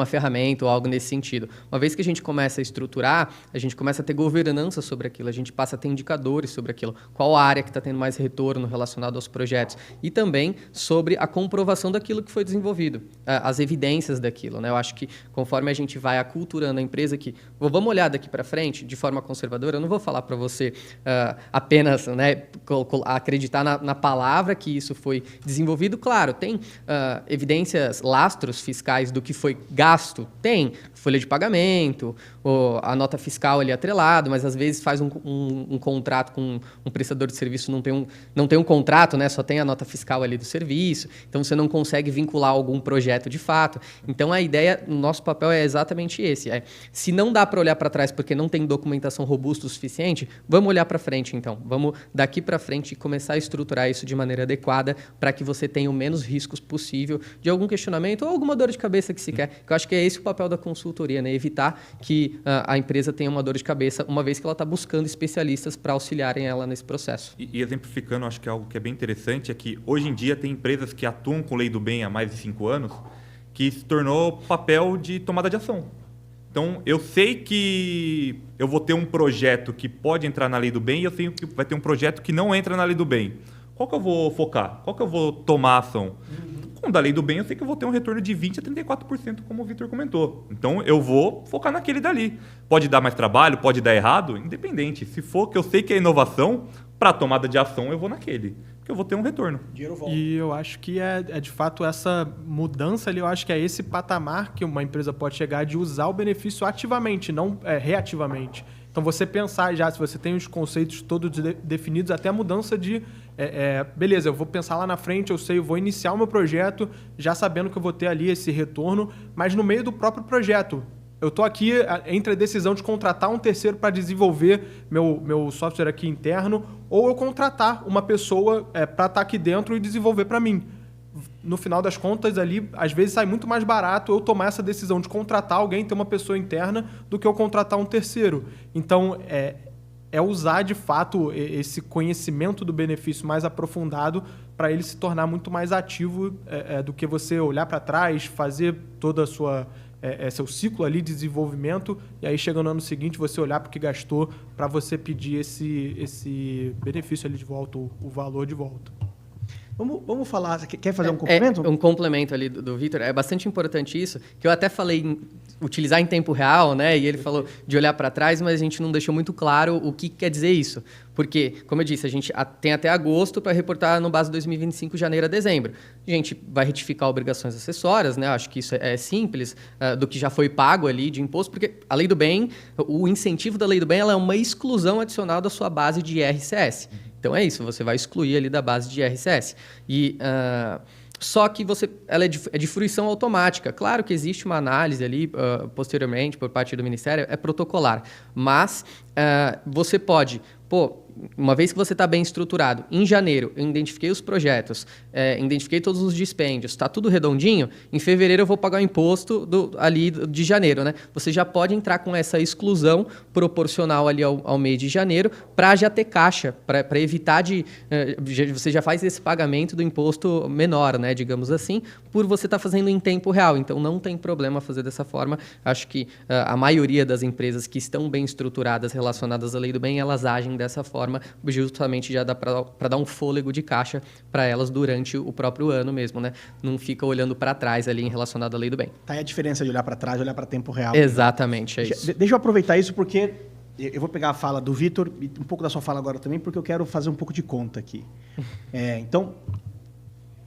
ferramenta ou algo nesse sentido? Uma vez que a gente começa a estruturar, a gente começa a ter governança sobre aquilo, a gente passa a ter indicadores sobre aquilo. Qual a área que está tendo mais retorno relacionado aos projetos? E também sobre a comprovação daquilo que foi desenvolvido, as evidências daquilo, né? Eu acho que conforme a gente vai aculturando a empresa que... Vamos olhar daqui para frente, de forma conservadora, eu não vou falar para você apenas, né, acreditar na palavra que isso foi desenvolvido. Claro, tem evidências, lastros fiscais do que foi gasto, tem folha de pagamento, ou a nota fiscal ali atrelado, mas às vezes faz um contrato com um prestador de serviço, não tem um contrato, né, só tem a nota fiscal ali do serviço, então você não consegue vincular algum projeto de fato. Então a ideia, o nosso papel é exatamente esse, se não dá para olhar para trás porque não tem documentação robusta o suficiente, vamos olhar para frente então, vamos daqui para frente começar a estruturar isso de maneira adequada para que você tenha o menos riscos possível de algum questionamento ou alguma dor de cabeça que se quer, que eu acho que é esse o papel da consultoria, né? Evitar que a empresa tenha uma dor de cabeça, uma vez que ela está buscando especialistas para auxiliarem ela nesse processo. E exemplificando, acho que algo que é bem interessante é que hoje em dia tem empresas que atuam com Lei do Bem há mais de 5 anos que se tornou papel de tomada de ação. Então, eu sei que eu vou ter um projeto que pode entrar na Lei do Bem e eu sei que vai ter um projeto que não entra na Lei do Bem. Qual que eu vou focar? Qual que eu vou tomar ação? Com o da Lei do Bem, eu sei que eu vou ter um retorno de 20% a 34%, como o Vitor comentou. Então, eu vou focar naquele dali. Pode dar mais trabalho, pode dar errado, independente. Se for que eu sei que é inovação, para tomada de ação, eu vou naquele. Porque eu vou ter um retorno. E eu acho que é de fato essa mudança ali, eu acho que é esse patamar que uma empresa pode chegar de usar o benefício ativamente, não reativamente. Então, você pensar já, se você tem os conceitos todos definidos, até a mudança de... beleza, eu vou pensar lá na frente, eu vou iniciar o meu projeto já sabendo que eu vou ter ali esse retorno, mas no meio do próprio projeto. eu estou aqui entre a decisão de contratar um terceiro para desenvolver meu software aqui interno, ou eu contratar uma pessoa para estar aqui dentro e desenvolver para mim. No final das contas, ali, às vezes sai muito mais barato eu tomar essa decisão de contratar alguém, ter uma pessoa interna, do que eu contratar um terceiro. Então, é usar, de fato, esse conhecimento do benefício mais aprofundado para ele se tornar muito mais ativo do que você olhar para trás, fazer toda a sua... seu ciclo ali de desenvolvimento, e aí chegando no ano seguinte você olhar para o que gastou para você pedir esse benefício ali de volta, o valor de volta. Vamos falar, quer fazer um complemento? Um complemento ali do Vitor, é bastante importante isso, que eu até falei em utilizar em tempo real, né? E ele falou de olhar para trás, mas a gente não deixou muito claro o que quer dizer isso. Porque, como eu disse, a gente tem até agosto para reportar no base 2025, janeiro a dezembro. A gente vai retificar obrigações acessórias, né? Acho que isso é simples, do que já foi pago ali de imposto, porque a Lei do Bem, o incentivo da Lei do Bem, ela é uma exclusão adicional da sua base de IRCS. Então é isso, você vai excluir ali da base de IRCS. Só que ela é de fruição automática. Claro que existe uma análise ali, posteriormente, por parte do Ministério, é protocolar. Mas você pode... uma vez que você está bem estruturado, em janeiro eu identifiquei os projetos, identifiquei todos os dispêndios, está tudo redondinho, em fevereiro eu vou pagar o imposto ali de janeiro, né? Você já pode entrar com essa exclusão proporcional ali ao mês de janeiro para já ter caixa, para evitar você já faz esse pagamento do imposto menor, né? Digamos assim, por você estar fazendo em tempo real. Então não tem problema fazer dessa forma. Acho que a maioria das empresas que estão bem estruturadas relacionadas à Lei do Bem, elas agem dessa forma, justamente já dá para dar um fôlego de caixa para elas durante o próprio ano mesmo, né? Não fica olhando para trás ali em relacionado à Lei do Bem. Tá aí a diferença de olhar para trás e olhar para tempo real. Exatamente, é isso. Deixa eu aproveitar isso porque eu vou pegar a fala do Vitor e um pouco da sua fala agora também, porque eu quero fazer um pouco de conta aqui. Então,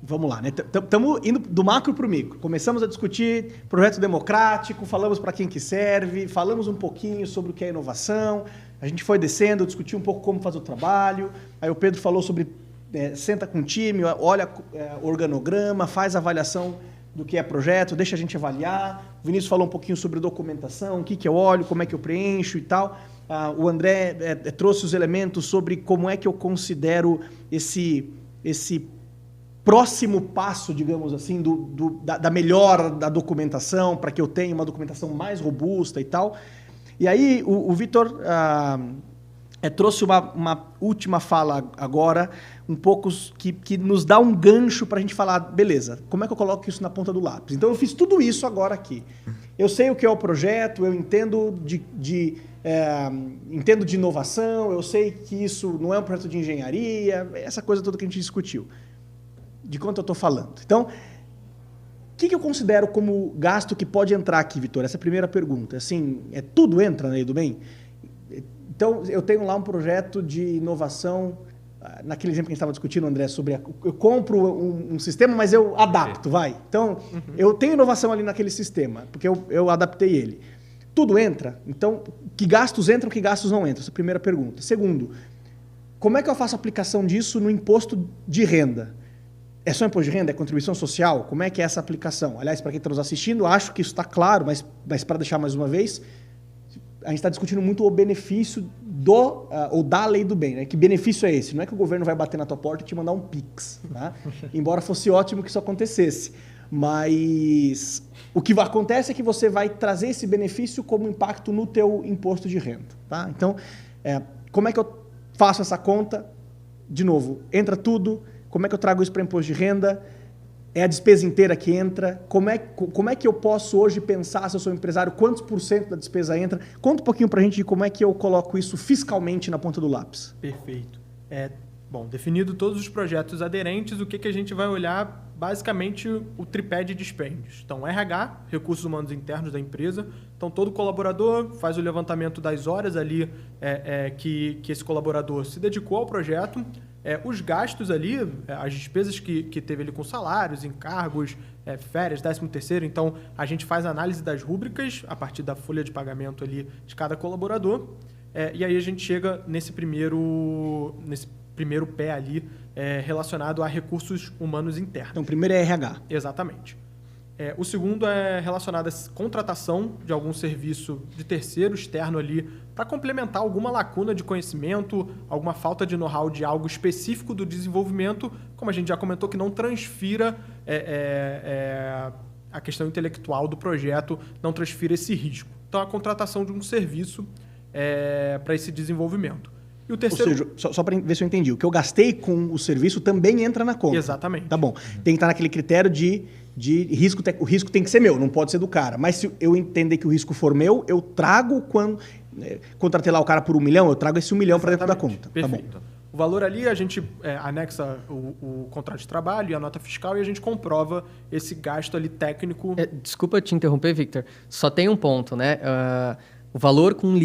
vamos lá, né? Estamos indo do macro para o micro. Começamos a discutir projeto democrático, falamos para quem que serve, falamos um pouquinho sobre o que é inovação, a gente foi descendo, discutiu um pouco como fazer o trabalho, aí o Pedro falou sobre senta com o time, olha o organograma, faz a avaliação do que é projeto, deixa a gente avaliar. O Vinícius falou um pouquinho sobre documentação, o que eu olho, como é que eu preencho e tal. O André trouxe os elementos sobre como é que eu considero esse próximo passo, digamos assim, da melhora da documentação, para que eu tenha uma documentação mais robusta e tal. E aí o Vitor trouxe uma última fala agora, um pouco que nos dá um gancho para a gente falar, beleza, como é que eu coloco isso na ponta do lápis? Então eu fiz tudo isso agora aqui. Eu sei o que é o projeto, eu entendo entendo de inovação, eu sei que isso não é um projeto de engenharia, essa coisa toda que a gente discutiu. De quanto eu estou falando. Então, o que eu considero como gasto que pode entrar aqui, Vitor? Essa é a primeira pergunta. Assim, tudo entra na Lei do Bem? Então, eu tenho lá um projeto de inovação, naquele exemplo que a gente estava discutindo, André, sobre eu compro um sistema, mas eu adapto, vai. Então, eu tenho inovação ali naquele sistema, porque eu adaptei ele. Tudo entra? Então, que gastos entram, que gastos não entram? Essa é a primeira pergunta. Segundo, como é que eu faço a aplicação disso no imposto de renda? É só imposto de renda? É contribuição social? Como é que é essa aplicação? Aliás, para quem está nos assistindo, acho que isso está claro, mas para deixar mais uma vez, a gente está discutindo muito o benefício ou da Lei do Bem. Né? Que benefício é esse? Não é que o governo vai bater na tua porta e te mandar um Pix. Tá? Embora fosse ótimo que isso acontecesse. Mas o que acontece é que você vai trazer esse benefício como impacto no teu imposto de renda. Tá? Então, como é que eu faço essa conta? De novo, entra tudo. Como é que eu trago isso para imposto de renda? É a despesa inteira que entra? Como é que eu posso hoje pensar, se eu sou empresário, quantos % da despesa entra? Conta um pouquinho para a gente de como é que eu coloco isso fiscalmente na ponta do lápis. Perfeito. Bom, definido todos os projetos aderentes, o que a gente vai olhar? Basicamente, o tripé de dispêndios. Então, RH, recursos humanos internos da empresa. Então, todo colaborador faz o levantamento das horas ali que esse colaborador se dedicou ao projeto. Os gastos ali, as despesas que teve ali com salários, encargos, férias, 13º. Então, a gente faz a análise das rúbricas a partir da folha de pagamento ali de cada colaborador. E aí a gente chega nesse primeiro pé ali relacionado a recursos humanos internos. Então, primeiro é RH. Exatamente. O segundo é relacionado à contratação de algum serviço de terceiro externo ali para complementar alguma lacuna de conhecimento, alguma falta de know-how de algo específico do desenvolvimento, como a gente já comentou, que não transfira a questão intelectual do projeto, não transfira esse risco. Então, a contratação de um serviço para esse desenvolvimento. E o terceiro... Ou seja, só para ver se eu entendi, o que eu gastei com o serviço também entra na conta. Exatamente. Tá bom. Tem que estar naquele critério de risco, o risco tem que ser meu, não pode ser do cara. Mas se eu entender que o risco for meu, eu trago quando... contratei lá o cara por 1 milhão, eu trago esse 1 milhão para dentro da conta. Perfeito. Tá bom. O valor ali, a gente anexa o contrato de trabalho e a nota fiscal e a gente comprova esse gasto ali técnico. Desculpa te interromper, Victor. Só tem um ponto, né? O valor com a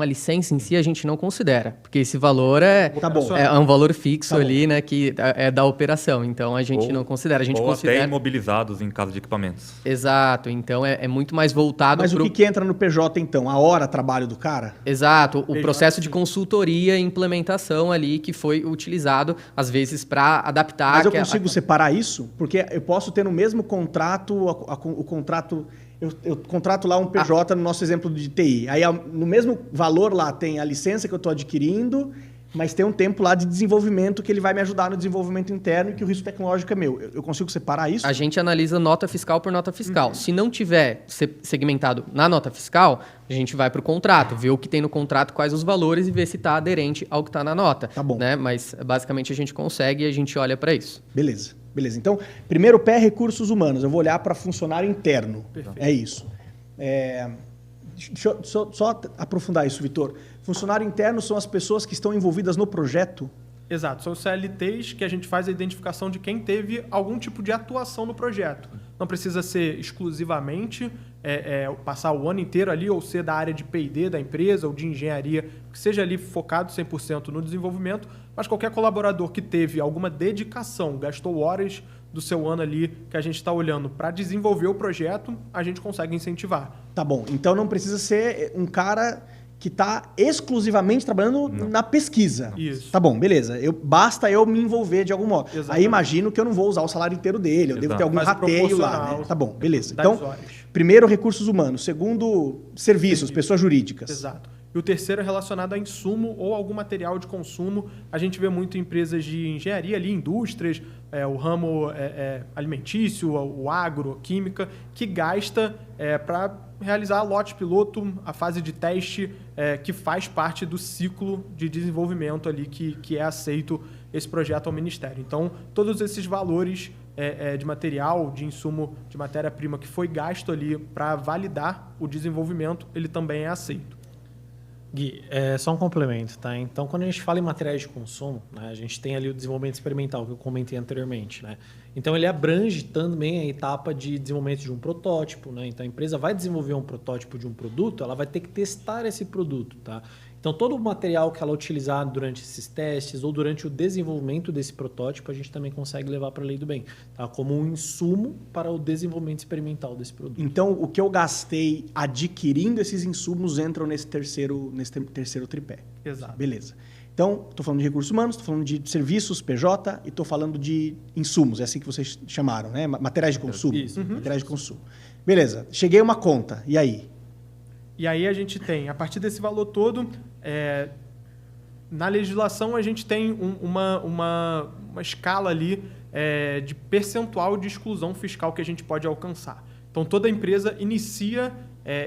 licença em si, a gente não considera. Porque esse valor Tá bom. é um valor fixo Tá ali, né? Que é da operação. Então, a gente não considera. A gente ou considera... até imobilizados em caso de equipamentos. Exato. Então, é muito mais voltado Mas o que entra no PJ, então? A hora trabalho do cara? Exato. O PJ, processo de sim. consultoria e implementação ali que foi utilizado, às vezes, para adaptar... Mas eu consigo separar isso? Porque eu posso ter no mesmo contrato, o contrato... Eu contrato lá um PJ no nosso exemplo de TI. Aí, no mesmo valor lá, tem a licença que eu estou adquirindo, mas tem um tempo lá de desenvolvimento que ele vai me ajudar no desenvolvimento interno e que o risco tecnológico é meu. Eu consigo separar isso? A gente analisa nota fiscal por nota fiscal. Se não tiver segmentado na nota fiscal, a gente vai para o contrato, vê o que tem no contrato, quais os valores e vê se está aderente ao que está na nota. Tá bom. Né? Mas, basicamente, a gente consegue e a gente olha para isso. Beleza. Então, primeiro pé, recursos humanos. Eu vou olhar para funcionário interno. Perfeito. É isso. Deixa eu só aprofundar isso, Vitor. Funcionário interno são as pessoas que estão envolvidas no projeto? Exato, são os CLTs que a gente faz a identificação de quem teve algum tipo de atuação no projeto. Não precisa ser exclusivamente passar o ano inteiro ali ou ser da área de P&D da empresa ou de engenharia, que seja ali focado 100% no desenvolvimento, mas qualquer colaborador que teve alguma dedicação, gastou horas do seu ano ali que a gente está olhando para desenvolver o projeto, a gente consegue incentivar. Tá bom. Então não precisa ser um cara que está exclusivamente trabalhando na pesquisa. Isso. Tá bom, beleza. Basta eu me envolver de algum modo. Exatamente. Aí imagino que eu não vou usar o salário inteiro dele, eu devo ter algum Faz rateio lá. proporcional Né? Tá bom, beleza. das Então, horas. primeiro, recursos humanos. Segundo, serviços, pessoas jurídicas. Exato. E o terceiro é relacionado a insumo ou algum material de consumo. A gente vê muito em empresas de engenharia, ali, indústrias, o ramo alimentício, o agro, química, que gasta para realizar lote piloto, a fase de teste, que faz parte do ciclo de desenvolvimento ali que é aceito esse projeto ao Ministério. Então, todos esses valores de material, de insumo, de matéria-prima que foi gasto ali para validar o desenvolvimento, ele também é aceito. Gui, só um complemento, tá? Então, quando a gente fala em materiais de consumo, né, a gente tem ali o desenvolvimento experimental, que eu comentei anteriormente, né? Então, ele abrange também a etapa de desenvolvimento de um protótipo, né? Então, a empresa vai desenvolver um protótipo de um produto, ela vai ter que testar esse produto, tá? Então, todo o material que ela utilizar durante esses testes ou durante o desenvolvimento desse protótipo, a gente também consegue levar para a Lei do Bem, tá? Como um insumo para o desenvolvimento experimental desse produto. Então, o que eu gastei adquirindo esses insumos entram nesse terceiro tripé. Exato. Beleza. Então, estou falando de recursos humanos, estou falando de serviços, PJ, e estou falando de insumos, é assim que vocês chamaram, né? Materiais de consumo. Isso. Materiais de consumo. Beleza. Cheguei a uma conta. E aí? E aí a gente tem, a partir desse valor todo, na legislação a gente tem uma escala ali de percentual de exclusão fiscal que a gente pode alcançar. Então, toda empresa inicia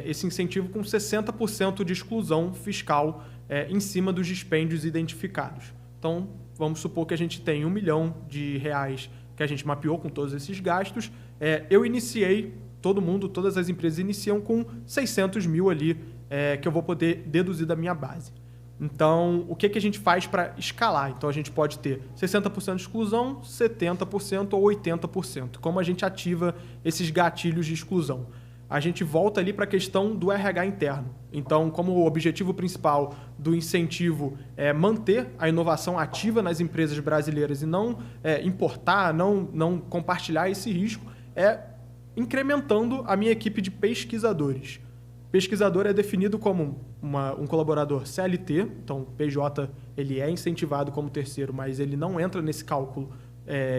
esse incentivo com 60% de exclusão fiscal em cima dos dispêndios identificados. Então, vamos supor que a gente tem R$1 milhão que a gente mapeou com todos esses gastos. Eu iniciei, todas as empresas iniciam com 600 mil ali, que eu vou poder deduzir da minha base. Então, o que a gente faz para escalar? Então, a gente pode ter 60% de exclusão, 70% ou 80%. Como a gente ativa esses gatilhos de exclusão? A gente volta ali para a questão do RH interno. Então, como o objetivo principal do incentivo é manter a inovação ativa nas empresas brasileiras e não importar, não compartilhar esse risco, incrementando a minha equipe de pesquisadores. Pesquisador é definido como um colaborador CLT, então PJ ele é incentivado como terceiro, mas ele não entra nesse cálculo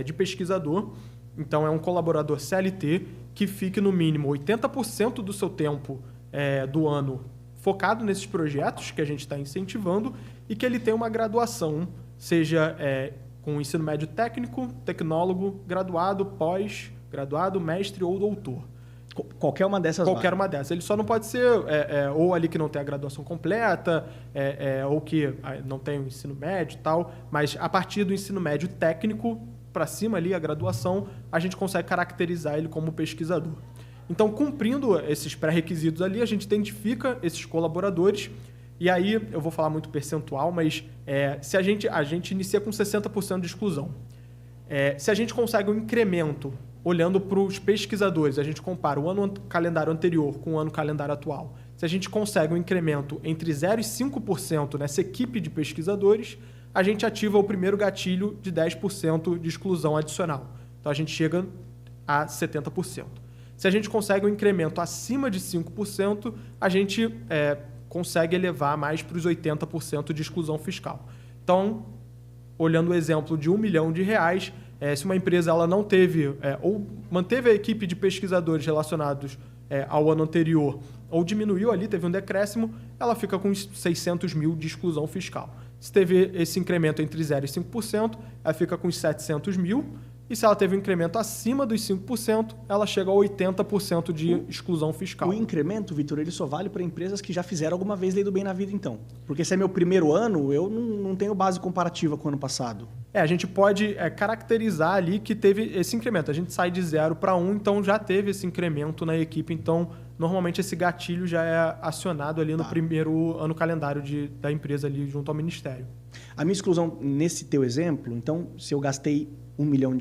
de pesquisador. Então, é um colaborador CLT que fique no mínimo 80% do seu tempo do ano focado nesses projetos que a gente está incentivando e que ele tenha uma graduação, seja com ensino médio técnico, tecnólogo, graduado, pós-graduado, mestre ou doutor. Qualquer uma dessas. Qualquer uma dessas. Ele só não pode ser ou ali que não tem a graduação completa, ou que não tem o ensino médio e tal, mas a partir do ensino médio técnico para cima ali, a graduação, a gente consegue caracterizar ele como pesquisador. Então, cumprindo esses pré-requisitos ali, a gente identifica esses colaboradores e aí eu vou falar muito percentual, mas se a gente inicia com 60% de exclusão. Se a gente consegue um incremento olhando para os pesquisadores, a gente compara o ano calendário anterior com o ano calendário atual. Se a gente consegue um incremento entre 0% e 5% nessa equipe de pesquisadores, a gente ativa o primeiro gatilho de 10% de exclusão adicional. Então, a gente chega a 70%. Se a gente consegue um incremento acima de 5%, a gente consegue elevar mais para os 80% de exclusão fiscal. Então, olhando o exemplo de R$1 milhão, se uma empresa ela não teve ou manteve a equipe de pesquisadores relacionados ao ano anterior ou diminuiu ali, teve um decréscimo, ela fica com 600 mil de exclusão fiscal. Se teve esse incremento entre 0% e 5%, ela fica com 700 mil. E se ela teve um incremento acima dos 5%, ela chega a 80% de exclusão fiscal. O incremento, Vitor, ele só vale para empresas que já fizeram alguma vez Lei do Bem na vida, então. Porque se é meu primeiro ano, eu não tenho base comparativa com o ano passado. A gente pode caracterizar ali que teve esse incremento. A gente sai de 0 para 1, então já teve esse incremento na equipe. Então, normalmente esse gatilho já é acionado ali no primeiro ano calendário da empresa ali junto ao Ministério. A minha exclusão, nesse teu exemplo, então, se eu gastei R$1 milhão,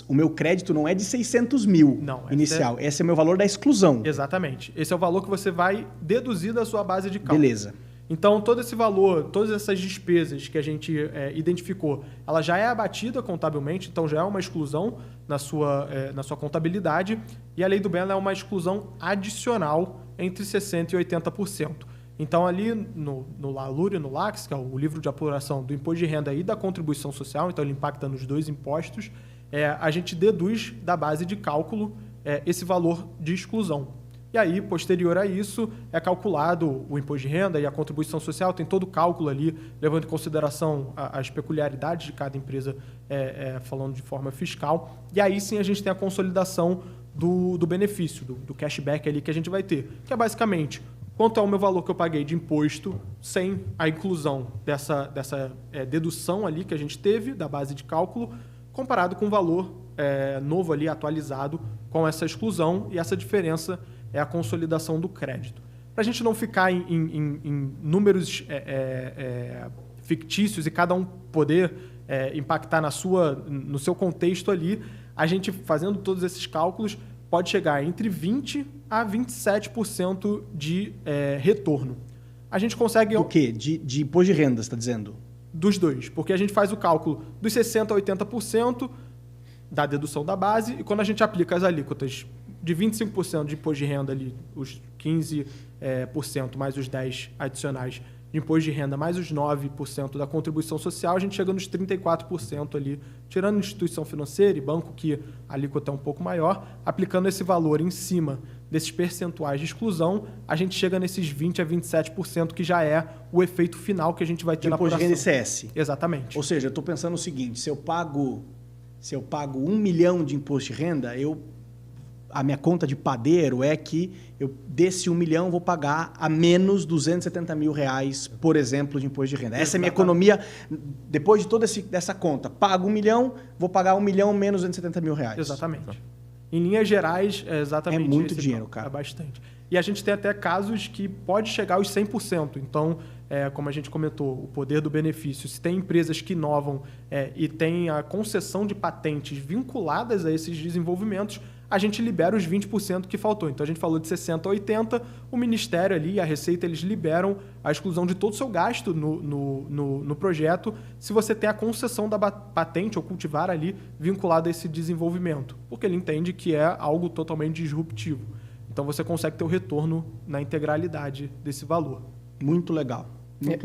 o meu crédito não é de 600 mil inicial. Esse é o meu valor da exclusão. Exatamente. Esse é o valor que você vai deduzir da sua base de cálculo. Beleza. Então, todo esse valor, todas essas despesas que a gente identificou, ela já é abatida contabilmente, então já é uma exclusão na sua contabilidade. E a Lei do Bem é uma exclusão adicional entre 60% e 80%. Então, ali no LALUR e no LACS, que é o livro de apuração do imposto de renda e da contribuição social, então ele impacta nos dois impostos, a gente deduz da base de cálculo esse valor de exclusão. E aí, posterior a isso, é calculado o imposto de renda e a contribuição social, tem todo o cálculo ali, levando em consideração as peculiaridades de cada empresa, falando de forma fiscal. E aí sim a gente tem a consolidação do benefício, do cashback ali que a gente vai ter, que é basicamente quanto é o meu valor que eu paguei de imposto sem a inclusão dessa dedução ali que a gente teve da base de cálculo, comparado com o valor novo ali, atualizado, com essa exclusão, e essa diferença é a consolidação do crédito. Para a gente não ficar em números fictícios e cada um poder impactar no seu contexto ali, a gente, fazendo todos esses cálculos, pode chegar entre 20% a 27% de retorno. A gente consegue... O quê? De imposto de renda, você está dizendo? Dos dois, porque a gente faz o cálculo dos 60% a 80% da dedução da base, e quando a gente aplica as alíquotas de 25% de imposto de renda, ali, os 15% mais os 10% adicionais de imposto de renda, mais os 9% da contribuição social, a gente chega nos 34% ali, tirando instituição financeira e banco, que a alíquota é um pouco maior, aplicando esse valor em cima desses percentuais de exclusão, a gente chega nesses 20% a 27%, que já é o efeito final que a gente vai ter na apuração. Imposto de renda ICS. Exatamente. Ou seja, eu estou pensando o seguinte, se eu pago R$1 milhão de imposto de renda, a minha conta de padeiro é que eu, desse 1 milhão, vou pagar a menos R$270 mil, por exemplo, de imposto de renda. Essa é a minha economia, depois de toda essa conta. Pago 1 milhão, vou pagar 1 milhão menos R$270 mil. Exatamente. Em linhas gerais, é exatamente isso. É muito dinheiro, cara. É bastante. E a gente tem até casos que pode chegar aos 100%. Então, como a gente comentou, o poder do benefício. Se tem empresas que inovam e tem a concessão de patentes vinculadas a esses desenvolvimentos, a gente libera os 20% que faltou. Então, a gente falou de 60% a 80%, o Ministério ali e a Receita, eles liberam a exclusão de todo o seu gasto no projeto, se você tem a concessão da patente ou cultivar ali vinculado a esse desenvolvimento, porque ele entende que é algo totalmente disruptivo. Então, você consegue ter o retorno na integralidade desse valor. Muito legal.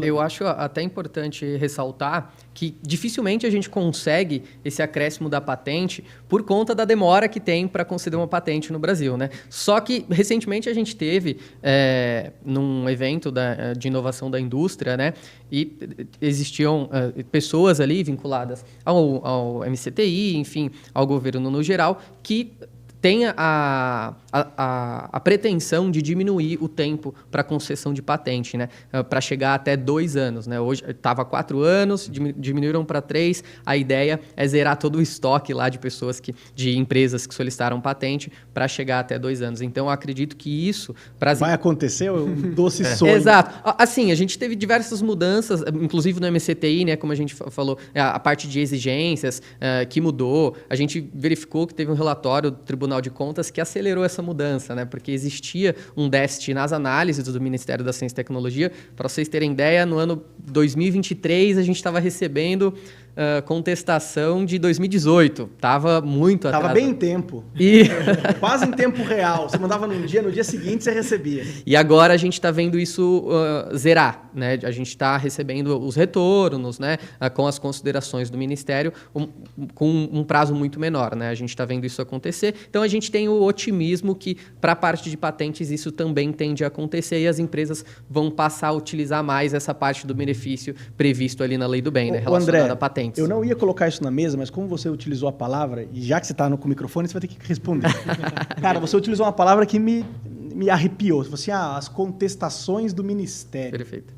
Eu acho até importante ressaltar que dificilmente a gente consegue esse acréscimo da patente por conta da demora que tem para conceder uma patente no Brasil, né? Só que recentemente a gente teve num evento de inovação da indústria, né? E existiam pessoas ali vinculadas ao MCTI, enfim, ao governo no geral, que tem a pretensão de diminuir o tempo para concessão de patente, né? Para chegar até 2 anos. Né? Hoje estava 4 anos, diminuíram para 3. A ideia é zerar todo o estoque lá de empresas que solicitaram patente para chegar até 2 anos. Então, eu acredito que isso... Vai acontecer um doce sonho. Exato. Assim, a gente teve diversas mudanças, inclusive no MCTI, né? Como a gente falou, a parte de exigências que mudou. A gente verificou que teve um relatório do Tribunal de Contas que acelerou essa mudança, né? Porque existia um déficit nas análises do Ministério da Ciência e Tecnologia. Para vocês terem ideia, no ano 2023 a gente estava recebendo contestação de 2018. Estava muito atrasado. Estava bem em tempo. Quase em tempo real. Você mandava num dia, no dia seguinte você recebia. E agora a gente está vendo isso zerar, né? A gente está recebendo os retornos, né? Com as considerações do Ministério, com um prazo muito menor, né? A gente está vendo isso acontecer. Então a gente tem o otimismo que para a parte de patentes isso também tende a acontecer e as empresas vão passar a utilizar mais essa parte do benefício previsto ali na Lei do Bem, né? Relacionada à patente. Eu não ia colocar isso na mesa, mas como você utilizou a palavra, e já que você está com o microfone, você vai ter que responder. Cara, você utilizou uma palavra que me arrepiou. Você falou assim, as contestações do Ministério. Perfeito.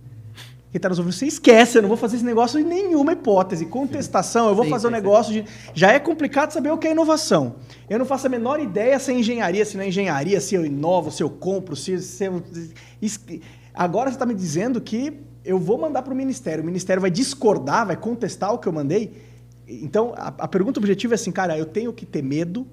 Quem está nos ouvindo, você esquece, eu não vou fazer esse negócio em nenhuma hipótese. Contestação, eu vou fazer um negócio de... Já é complicado saber o que é inovação. Eu não faço a menor ideia se é engenharia, se não é engenharia, se eu inovo, se eu compro, se eu... Agora você está me dizendo que eu vou mandar para o Ministério vai discordar, vai contestar o que eu mandei. Então, a pergunta objetiva é assim, cara, eu tenho que ter medo.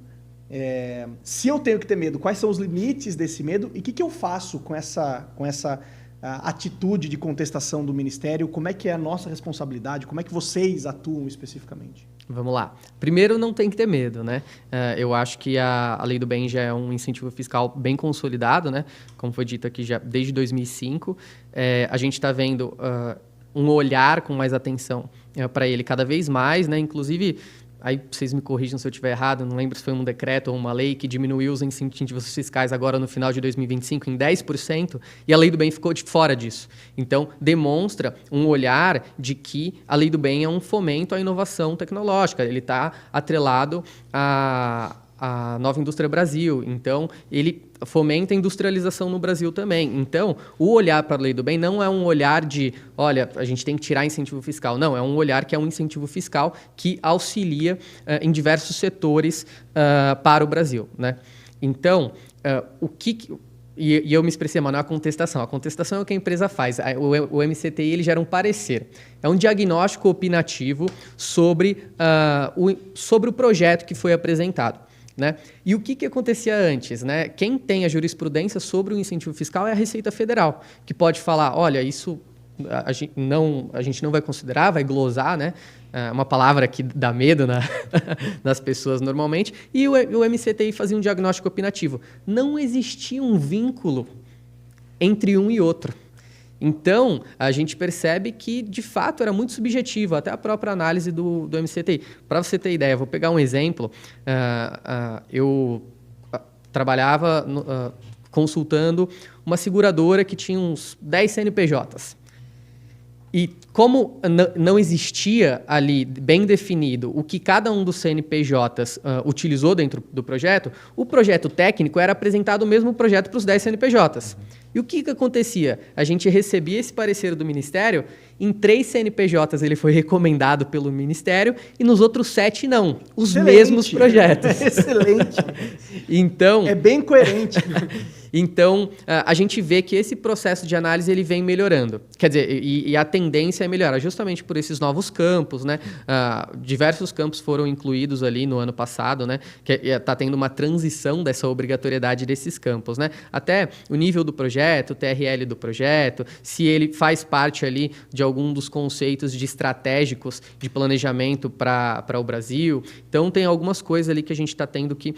Se eu tenho que ter medo, quais são os limites desse medo e o que eu faço com essa atitude de contestação do Ministério? Como é que é a nossa responsabilidade? Como é que vocês atuam especificamente? Vamos lá. Primeiro, não tem que ter medo, né? Eu acho que a Lei do Bem já é um incentivo fiscal bem consolidado, né? Como foi dito aqui já desde 2005. A gente está vendo um olhar com mais atenção para ele cada vez mais, né? Inclusive, aí vocês me corrijam se eu estiver errado, não lembro se foi um decreto ou uma lei que diminuiu os incentivos fiscais agora no final de 2025 em 10%, e a Lei do Bem ficou de fora disso. Então, demonstra um olhar de que a Lei do Bem é um fomento à inovação tecnológica. Ele está atrelado à Nova Indústria Brasil. Então, ele fomenta a industrialização no Brasil também. Então, o olhar para a Lei do Bem não é um olhar de, olha, a gente tem que tirar incentivo fiscal. Não, é um olhar que é um incentivo fiscal que auxilia em diversos setores para o Brasil, né? Então, E eu me expressei, mano, é a contestação. A contestação é o que a empresa faz. O MCTI ele gera um parecer. É um diagnóstico opinativo sobre o projeto que foi apresentado. Né? E o que acontecia antes? Né? Quem tem a jurisprudência sobre o incentivo fiscal é a Receita Federal, que pode falar, olha, isso a gente não vai considerar, vai glosar, né? Uma palavra que dá medo nas pessoas normalmente, e o MCTI fazia um diagnóstico opinativo. Não existia um vínculo entre um e outro. Então, a gente percebe que, de fato, era muito subjetivo, até a própria análise do MCTI. Para você ter ideia, vou pegar um exemplo. Eu trabalhava consultando uma seguradora que tinha uns 10 CNPJs. E como não existia ali bem definido o que cada um dos CNPJs utilizou dentro do projeto, o projeto técnico era apresentado o mesmo projeto para os 10 CNPJs. E o que acontecia? A gente recebia esse parecer do Ministério, em 3 CNPJs ele foi recomendado pelo Ministério e nos outros 7 não. Os mesmos projetos. Excelente. Então, é bem coerente. Então, a gente vê que esse processo de análise ele vem melhorando. Quer dizer, e a tendência é melhorar, justamente por esses novos campos, né? Diversos campos foram incluídos ali no ano passado, né? Que está tendo uma transição dessa obrigatoriedade desses campos, né? Até o nível do projeto, o TRL do projeto, se ele faz parte ali de algum dos conceitos de estratégicos de planejamento para o Brasil. Então, tem algumas coisas ali que a gente está tendo que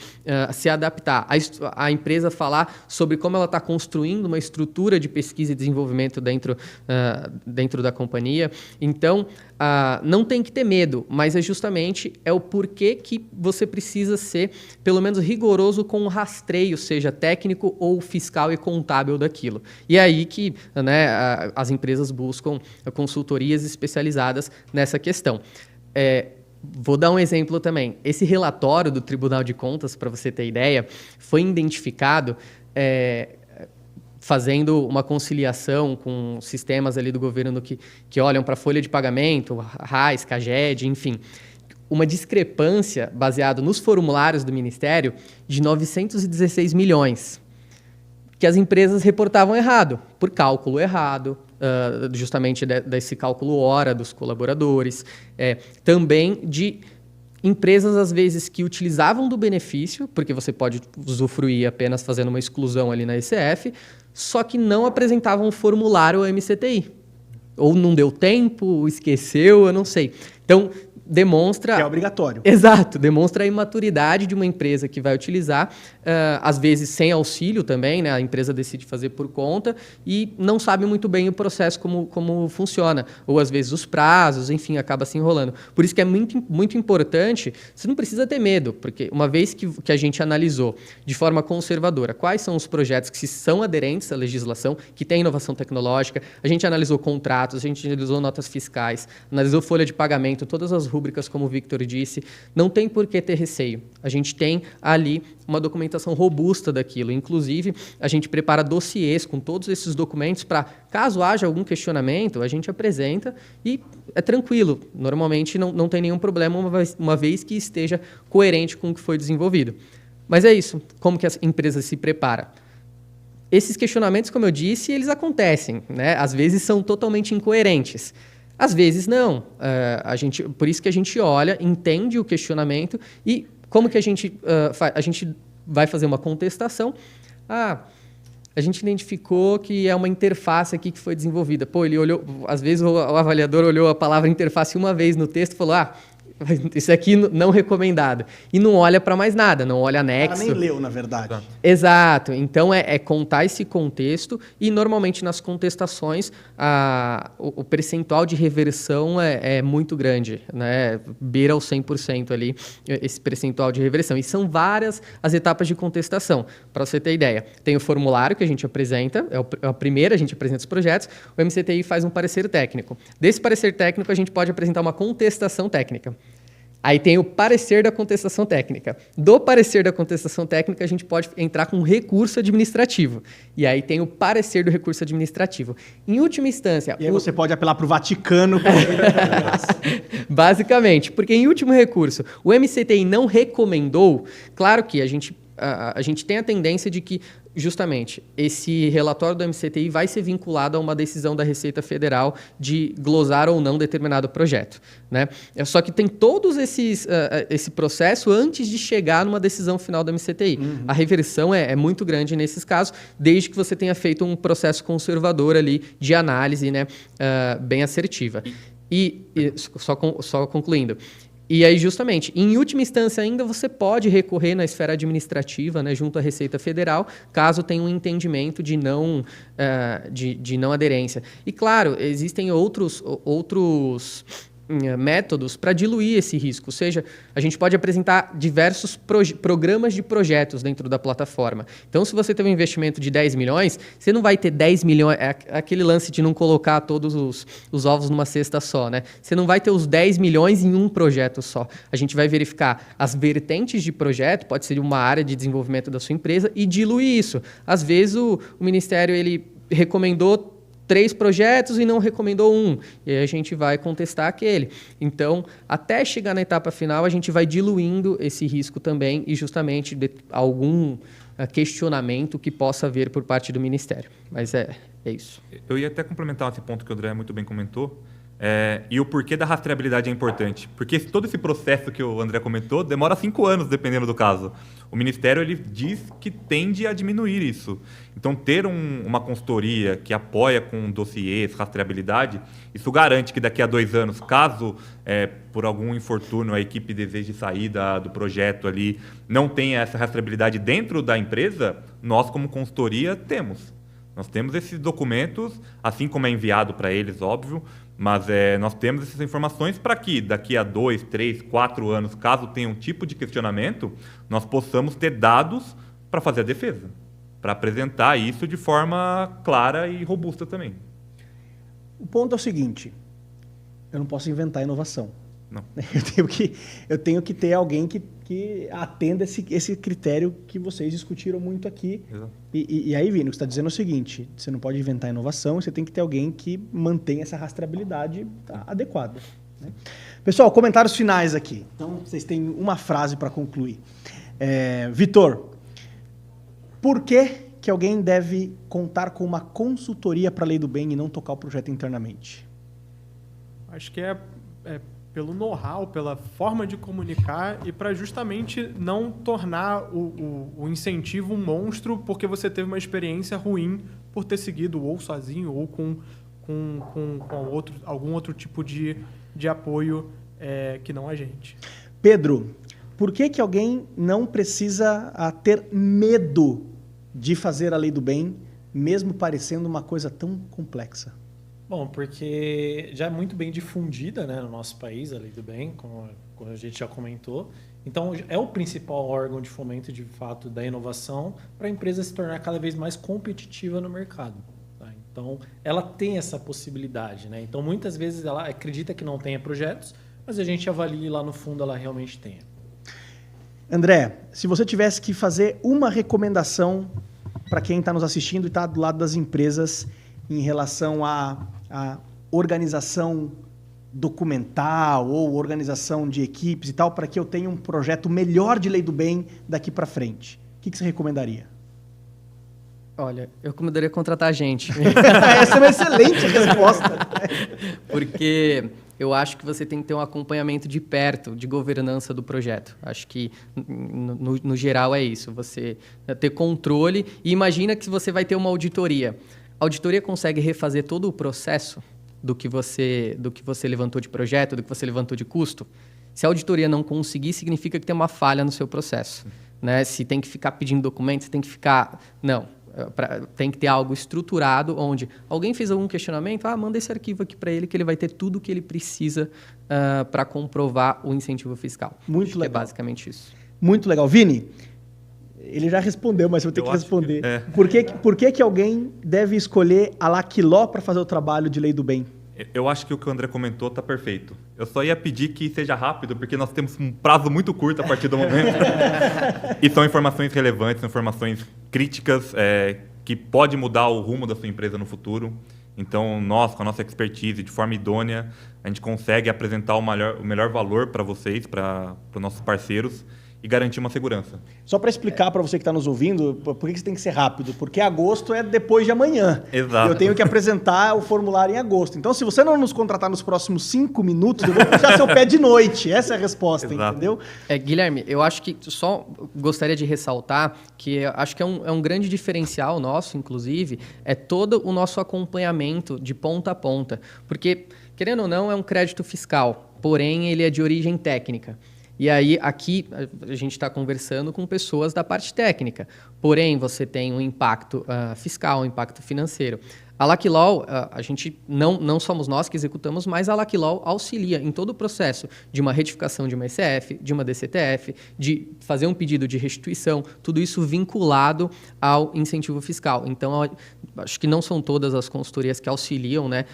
se adaptar. A empresa falar sobre sobre como ela está construindo uma estrutura de pesquisa e desenvolvimento dentro da companhia. Então, não tem que ter medo, mas justamente o porquê que você precisa ser, pelo menos, rigoroso com o rastreio, seja técnico ou fiscal e contábil daquilo. E é aí que, né, as empresas buscam consultorias especializadas nessa questão. Vou dar um exemplo também. Esse relatório do Tribunal de Contas, para você ter ideia, foi identificado fazendo uma conciliação com sistemas ali do governo que olham para a folha de pagamento, RAIS, CAGED, enfim, uma discrepância baseada nos formulários do Ministério de 916 milhões, que as empresas reportavam errado, por cálculo errado, justamente desse cálculo hora dos colaboradores, também de empresas, às vezes, que utilizavam do benefício, porque você pode usufruir apenas fazendo uma exclusão ali na ECF, só que não apresentavam o formulário ao MCTI. Ou não deu tempo, ou esqueceu, eu não sei. Então, demonstra... Que é obrigatório. Exato, demonstra a imaturidade de uma empresa que vai utilizar, às vezes sem auxílio também, né? A empresa decide fazer por conta e não sabe muito bem o processo como funciona, ou às vezes os prazos, enfim, acaba se enrolando. Por isso que é muito, muito importante, você não precisa ter medo, porque uma vez que a gente analisou de forma conservadora quais são os projetos que são aderentes à legislação, que tem inovação tecnológica, a gente analisou contratos, a gente analisou notas fiscais, analisou folha de pagamento, todas as rúbricas, como o Victor disse, não tem por que ter receio. A gente tem ali uma documentação robusta daquilo. Inclusive, a gente prepara dossiês com todos esses documentos para, caso haja algum questionamento, a gente apresenta e é tranquilo. Normalmente não tem nenhum problema, uma vez que esteja coerente com o que foi desenvolvido. Mas é isso. Como que a empresa se prepara? Esses questionamentos, como eu disse, eles acontecem, né? Às vezes são totalmente incoerentes. Às vezes não. Por isso que a gente olha, entende o questionamento e como que a gente vai fazer uma contestação. A gente identificou que é uma interface aqui que foi desenvolvida. Ele olhou, às vezes o avaliador olhou a palavra interface uma vez no texto e falou, isso aqui não recomendado. E não olha para mais nada, não olha anexo. Ela nem leu, na verdade. Exato. Então, é contar esse contexto e, normalmente, nas contestações, o percentual de reversão é muito grande, né? Beira os 100% ali, esse percentual de reversão. E são várias as etapas de contestação. Para você ter ideia, tem o formulário que a gente apresenta, é a primeira, a gente apresenta os projetos, o MCTI faz um parecer técnico. Desse parecer técnico, a gente pode apresentar uma contestação técnica. Aí tem o parecer da contestação técnica. Do parecer da contestação técnica, a gente pode entrar com um recurso administrativo. E aí tem o parecer do recurso administrativo. Em última instância... E aí você pode apelar para o Vaticano. Basicamente, porque em último recurso, o MCTI não recomendou, claro que a gente tem a tendência de que, justamente, esse relatório do MCTI vai ser vinculado a uma decisão da Receita Federal de glosar ou não determinado projeto, né? Só que tem todos esse processo antes de chegar numa decisão final do MCTI. Uhum. A reversão é muito grande nesses casos, desde que você tenha feito um processo conservador ali de análise, né, bem assertiva. E só concluindo... E aí, justamente, em última instância ainda, você pode recorrer na esfera administrativa, né, junto à Receita Federal, caso tenha um entendimento de não aderência. E, claro, existem outros métodos para diluir esse risco. Ou seja, a gente pode apresentar diversos programas de projetos dentro da plataforma. Então, se você tem um investimento de 10 milhões, você não vai ter 10 milhões... É aquele lance de não colocar todos os ovos numa cesta só, né? Você não vai ter os 10 milhões em um projeto só. A gente vai verificar as vertentes de projeto, pode ser uma área de desenvolvimento da sua empresa, e diluir isso. Às vezes, o Ministério ele recomendou 3 projetos e não recomendou um. E aí a gente vai contestar aquele. Então, até chegar na etapa final, a gente vai diluindo esse risco também e justamente de algum questionamento que possa haver por parte do Ministério. Mas é isso. Eu ia até complementar esse ponto que o André muito bem comentou. E o porquê da rastreabilidade é importante? Porque todo esse processo que o André comentou demora 5 anos, dependendo do caso. O Ministério ele diz que tende a diminuir isso. Então, ter uma consultoria que apoia com dossiês, rastreabilidade, isso garante que daqui a 2 anos, caso por algum infortúnio a equipe deseje sair do projeto ali, não tenha essa rastreabilidade dentro da empresa, nós, como consultoria, temos. Nós temos esses documentos, assim como é enviado para eles, óbvio, mas nós temos essas informações para que daqui a 2, 3, 4 anos, caso tenha um tipo de questionamento, nós possamos ter dados para fazer a defesa, para apresentar isso de forma clara e robusta também. O ponto é o seguinte, eu não posso inventar inovação. Não. Eu tenho que ter alguém que atenda esse critério que vocês discutiram muito aqui. Exato. E aí, Vini, o que você está dizendo é o seguinte, você não pode inventar inovação, você tem que ter alguém que mantenha essa rastreabilidade adequada. Né? Pessoal, comentários finais aqui. Então, vocês têm uma frase para concluir. Vitor, por que alguém deve contar com uma consultoria para a Lei do Bem e não tocar o projeto internamente? Acho que é pelo know-how, pela forma de comunicar e para justamente não tornar o incentivo um monstro porque você teve uma experiência ruim por ter seguido ou sozinho ou com algum outro tipo de apoio que não a gente. Pedro, por que alguém não precisa ter medo de fazer a Lei do Bem, mesmo parecendo uma coisa tão complexa? Bom, porque já é muito bem difundida, né, no nosso país, a Lei do Bem, como a gente já comentou. Então, é o principal órgão de fomento, de fato, da inovação para a empresa se tornar cada vez mais competitiva no mercado. Tá? Então, ela tem essa possibilidade. Né? Então, muitas vezes ela acredita que não tenha projetos, mas a gente avalia e lá no fundo ela realmente tenha. André, se você tivesse que fazer uma recomendação para quem está nos assistindo e está do lado das empresas em relação à organização documental ou organização de equipes e tal, para que eu tenha um projeto melhor de Lei do Bem daqui para frente, o que você recomendaria? Olha, eu recomendaria contratar a gente. Essa é uma excelente resposta. Porque eu acho que você tem que ter um acompanhamento de perto, de governança do projeto. Acho que, no geral, é isso. Você ter controle e imagina que você vai ter uma auditoria. A auditoria consegue refazer todo o processo do que você levantou de projeto, do que você levantou de custo? Se a auditoria não conseguir, significa que tem uma falha no seu processo. Né? Se tem que ficar pedindo documentos, tem que ficar... Não. Tem que ter algo estruturado onde alguém fez algum questionamento, manda esse arquivo aqui para ele que ele vai ter tudo o que ele precisa para comprovar o incentivo fiscal. Muito legal. É basicamente isso. Muito legal. Vini, ele já respondeu, mas eu vou ter que responder. Por que alguém deve escolher a Laquiló para fazer o trabalho de Lei do Bem? Eu acho que o que o André comentou está perfeito. Eu só ia pedir que seja rápido, porque nós temos um prazo muito curto a partir do momento. E são informações relevantes, são informações críticas, que pode mudar o rumo da sua empresa no futuro. Então, nós, com a nossa expertise, de forma idônea, a gente consegue apresentar o melhor valor para vocês, para os nossos parceiros, e garantir uma segurança. Só para explicar para você que está nos ouvindo, por que você tem que ser rápido? Porque agosto é depois de amanhã. Exato. Eu tenho que apresentar o formulário em agosto. Então, se você não nos contratar nos próximos 5 minutos, eu vou puxar seu pé de noite. Essa é a resposta, Exato. Entendeu? Guilherme, eu acho que só gostaria de ressaltar que acho que é um grande diferencial nosso, inclusive, é todo o nosso acompanhamento de ponta a ponta. Porque, querendo ou não, é um crédito fiscal, porém ele é de origem técnica. E aí, aqui, a gente está conversando com pessoas da parte técnica. Porém, você tem um impacto fiscal, um impacto financeiro. A Laquilol, a gente não somos nós que executamos, mas a Laquilol auxilia em todo o processo de uma retificação de uma ECF, de uma DCTF, de fazer um pedido de restituição, tudo isso vinculado ao incentivo fiscal. Então, acho que não são todas as consultorias que auxiliam, né,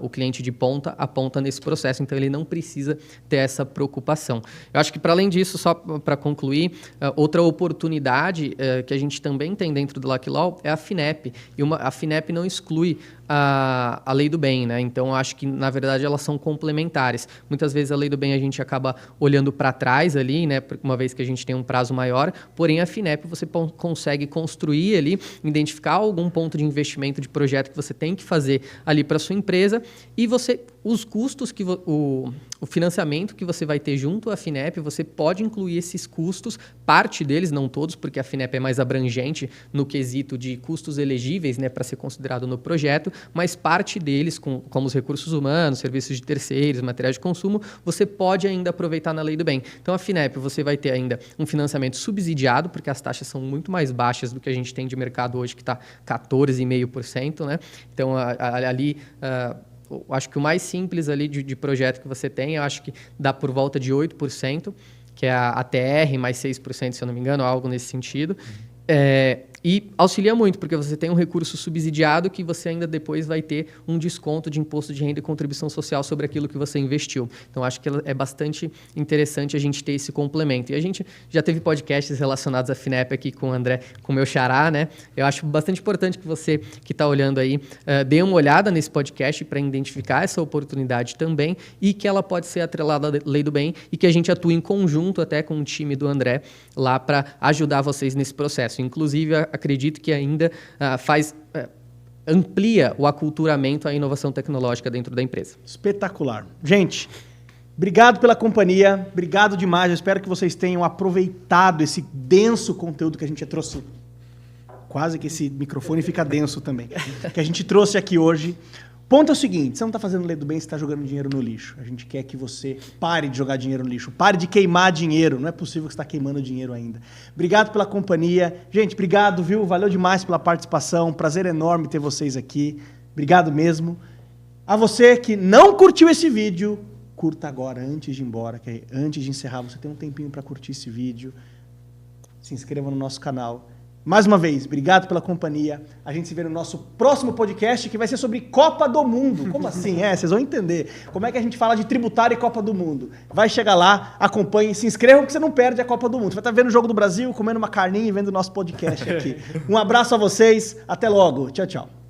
o cliente de ponta a ponta nesse processo, então ele não precisa ter essa preocupação. Eu acho que, para além disso, só para concluir, outra oportunidade que a gente também tem dentro do Laquilol é a FINEP. E a FINEP não exclui a Lei do Bem, né? Então, acho que, na verdade, elas são complementares. Muitas vezes a Lei do Bem a gente acaba olhando para trás ali, né? Uma vez que a gente tem um prazo maior, porém a FINEP você consegue construir ali, identificar algum ponto de investimento de projeto que você tem que fazer ali para sua empresa e os custos que o financiamento que você vai ter junto à FINEP, você pode incluir esses custos, parte deles, não todos, porque a FINEP é mais abrangente no quesito de custos elegíveis, né, para ser considerado no projeto, mas parte deles, como os recursos humanos, serviços de terceiros, materiais de consumo, você pode ainda aproveitar na Lei do Bem. Então, a FINEP, você vai ter ainda um financiamento subsidiado, porque as taxas são muito mais baixas do que a gente tem de mercado hoje, que está 14,5%, né? Então, ali... acho que o mais simples ali de projeto que você tem, eu acho que dá por volta de 8%, que é a TR mais 6%, se eu não me engano, algo nesse sentido. E auxilia muito, porque você tem um recurso subsidiado que você ainda depois vai ter um desconto de imposto de renda e contribuição social sobre aquilo que você investiu. Então, acho que é bastante interessante a gente ter esse complemento. E a gente já teve podcasts relacionados à FINEP aqui com o André, com o meu xará, né? Eu acho bastante importante que você que está olhando aí dê uma olhada nesse podcast para identificar essa oportunidade também e que ela pode ser atrelada à Lei do Bem e que a gente atue em conjunto até com o time do André lá para ajudar vocês nesse processo. Inclusive, acredito que ainda amplia o aculturamento à inovação tecnológica dentro da empresa. Espetacular. Gente, obrigado pela companhia, obrigado demais. Eu espero que vocês tenham aproveitado esse denso conteúdo que a gente trouxe. Quase que esse microfone fica denso também. Que a gente trouxe aqui hoje. Ponto é o seguinte, você não está fazendo Lei do Bem, você está jogando dinheiro no lixo. A gente quer que você pare de jogar dinheiro no lixo, pare de queimar dinheiro. Não é possível que você está queimando dinheiro ainda. Obrigado pela companhia. Gente, obrigado, viu? Valeu demais pela participação. Prazer enorme ter vocês aqui. Obrigado mesmo. A você que não curtiu esse vídeo, curta agora, antes de ir embora, antes de encerrar. Você tem um tempinho para curtir esse vídeo. Se inscreva no nosso canal. Mais uma vez, obrigado pela companhia. A gente se vê no nosso próximo podcast, que vai ser sobre Copa do Mundo. Como assim? Vocês vão entender. Como é que a gente fala de tributário e Copa do Mundo. Vai chegar lá, acompanhe, se inscrevam que você não perde a Copa do Mundo. Você vai estar vendo o Jogo do Brasil, comendo uma carninha e vendo o nosso podcast aqui. Um abraço a vocês, até logo. Tchau, tchau.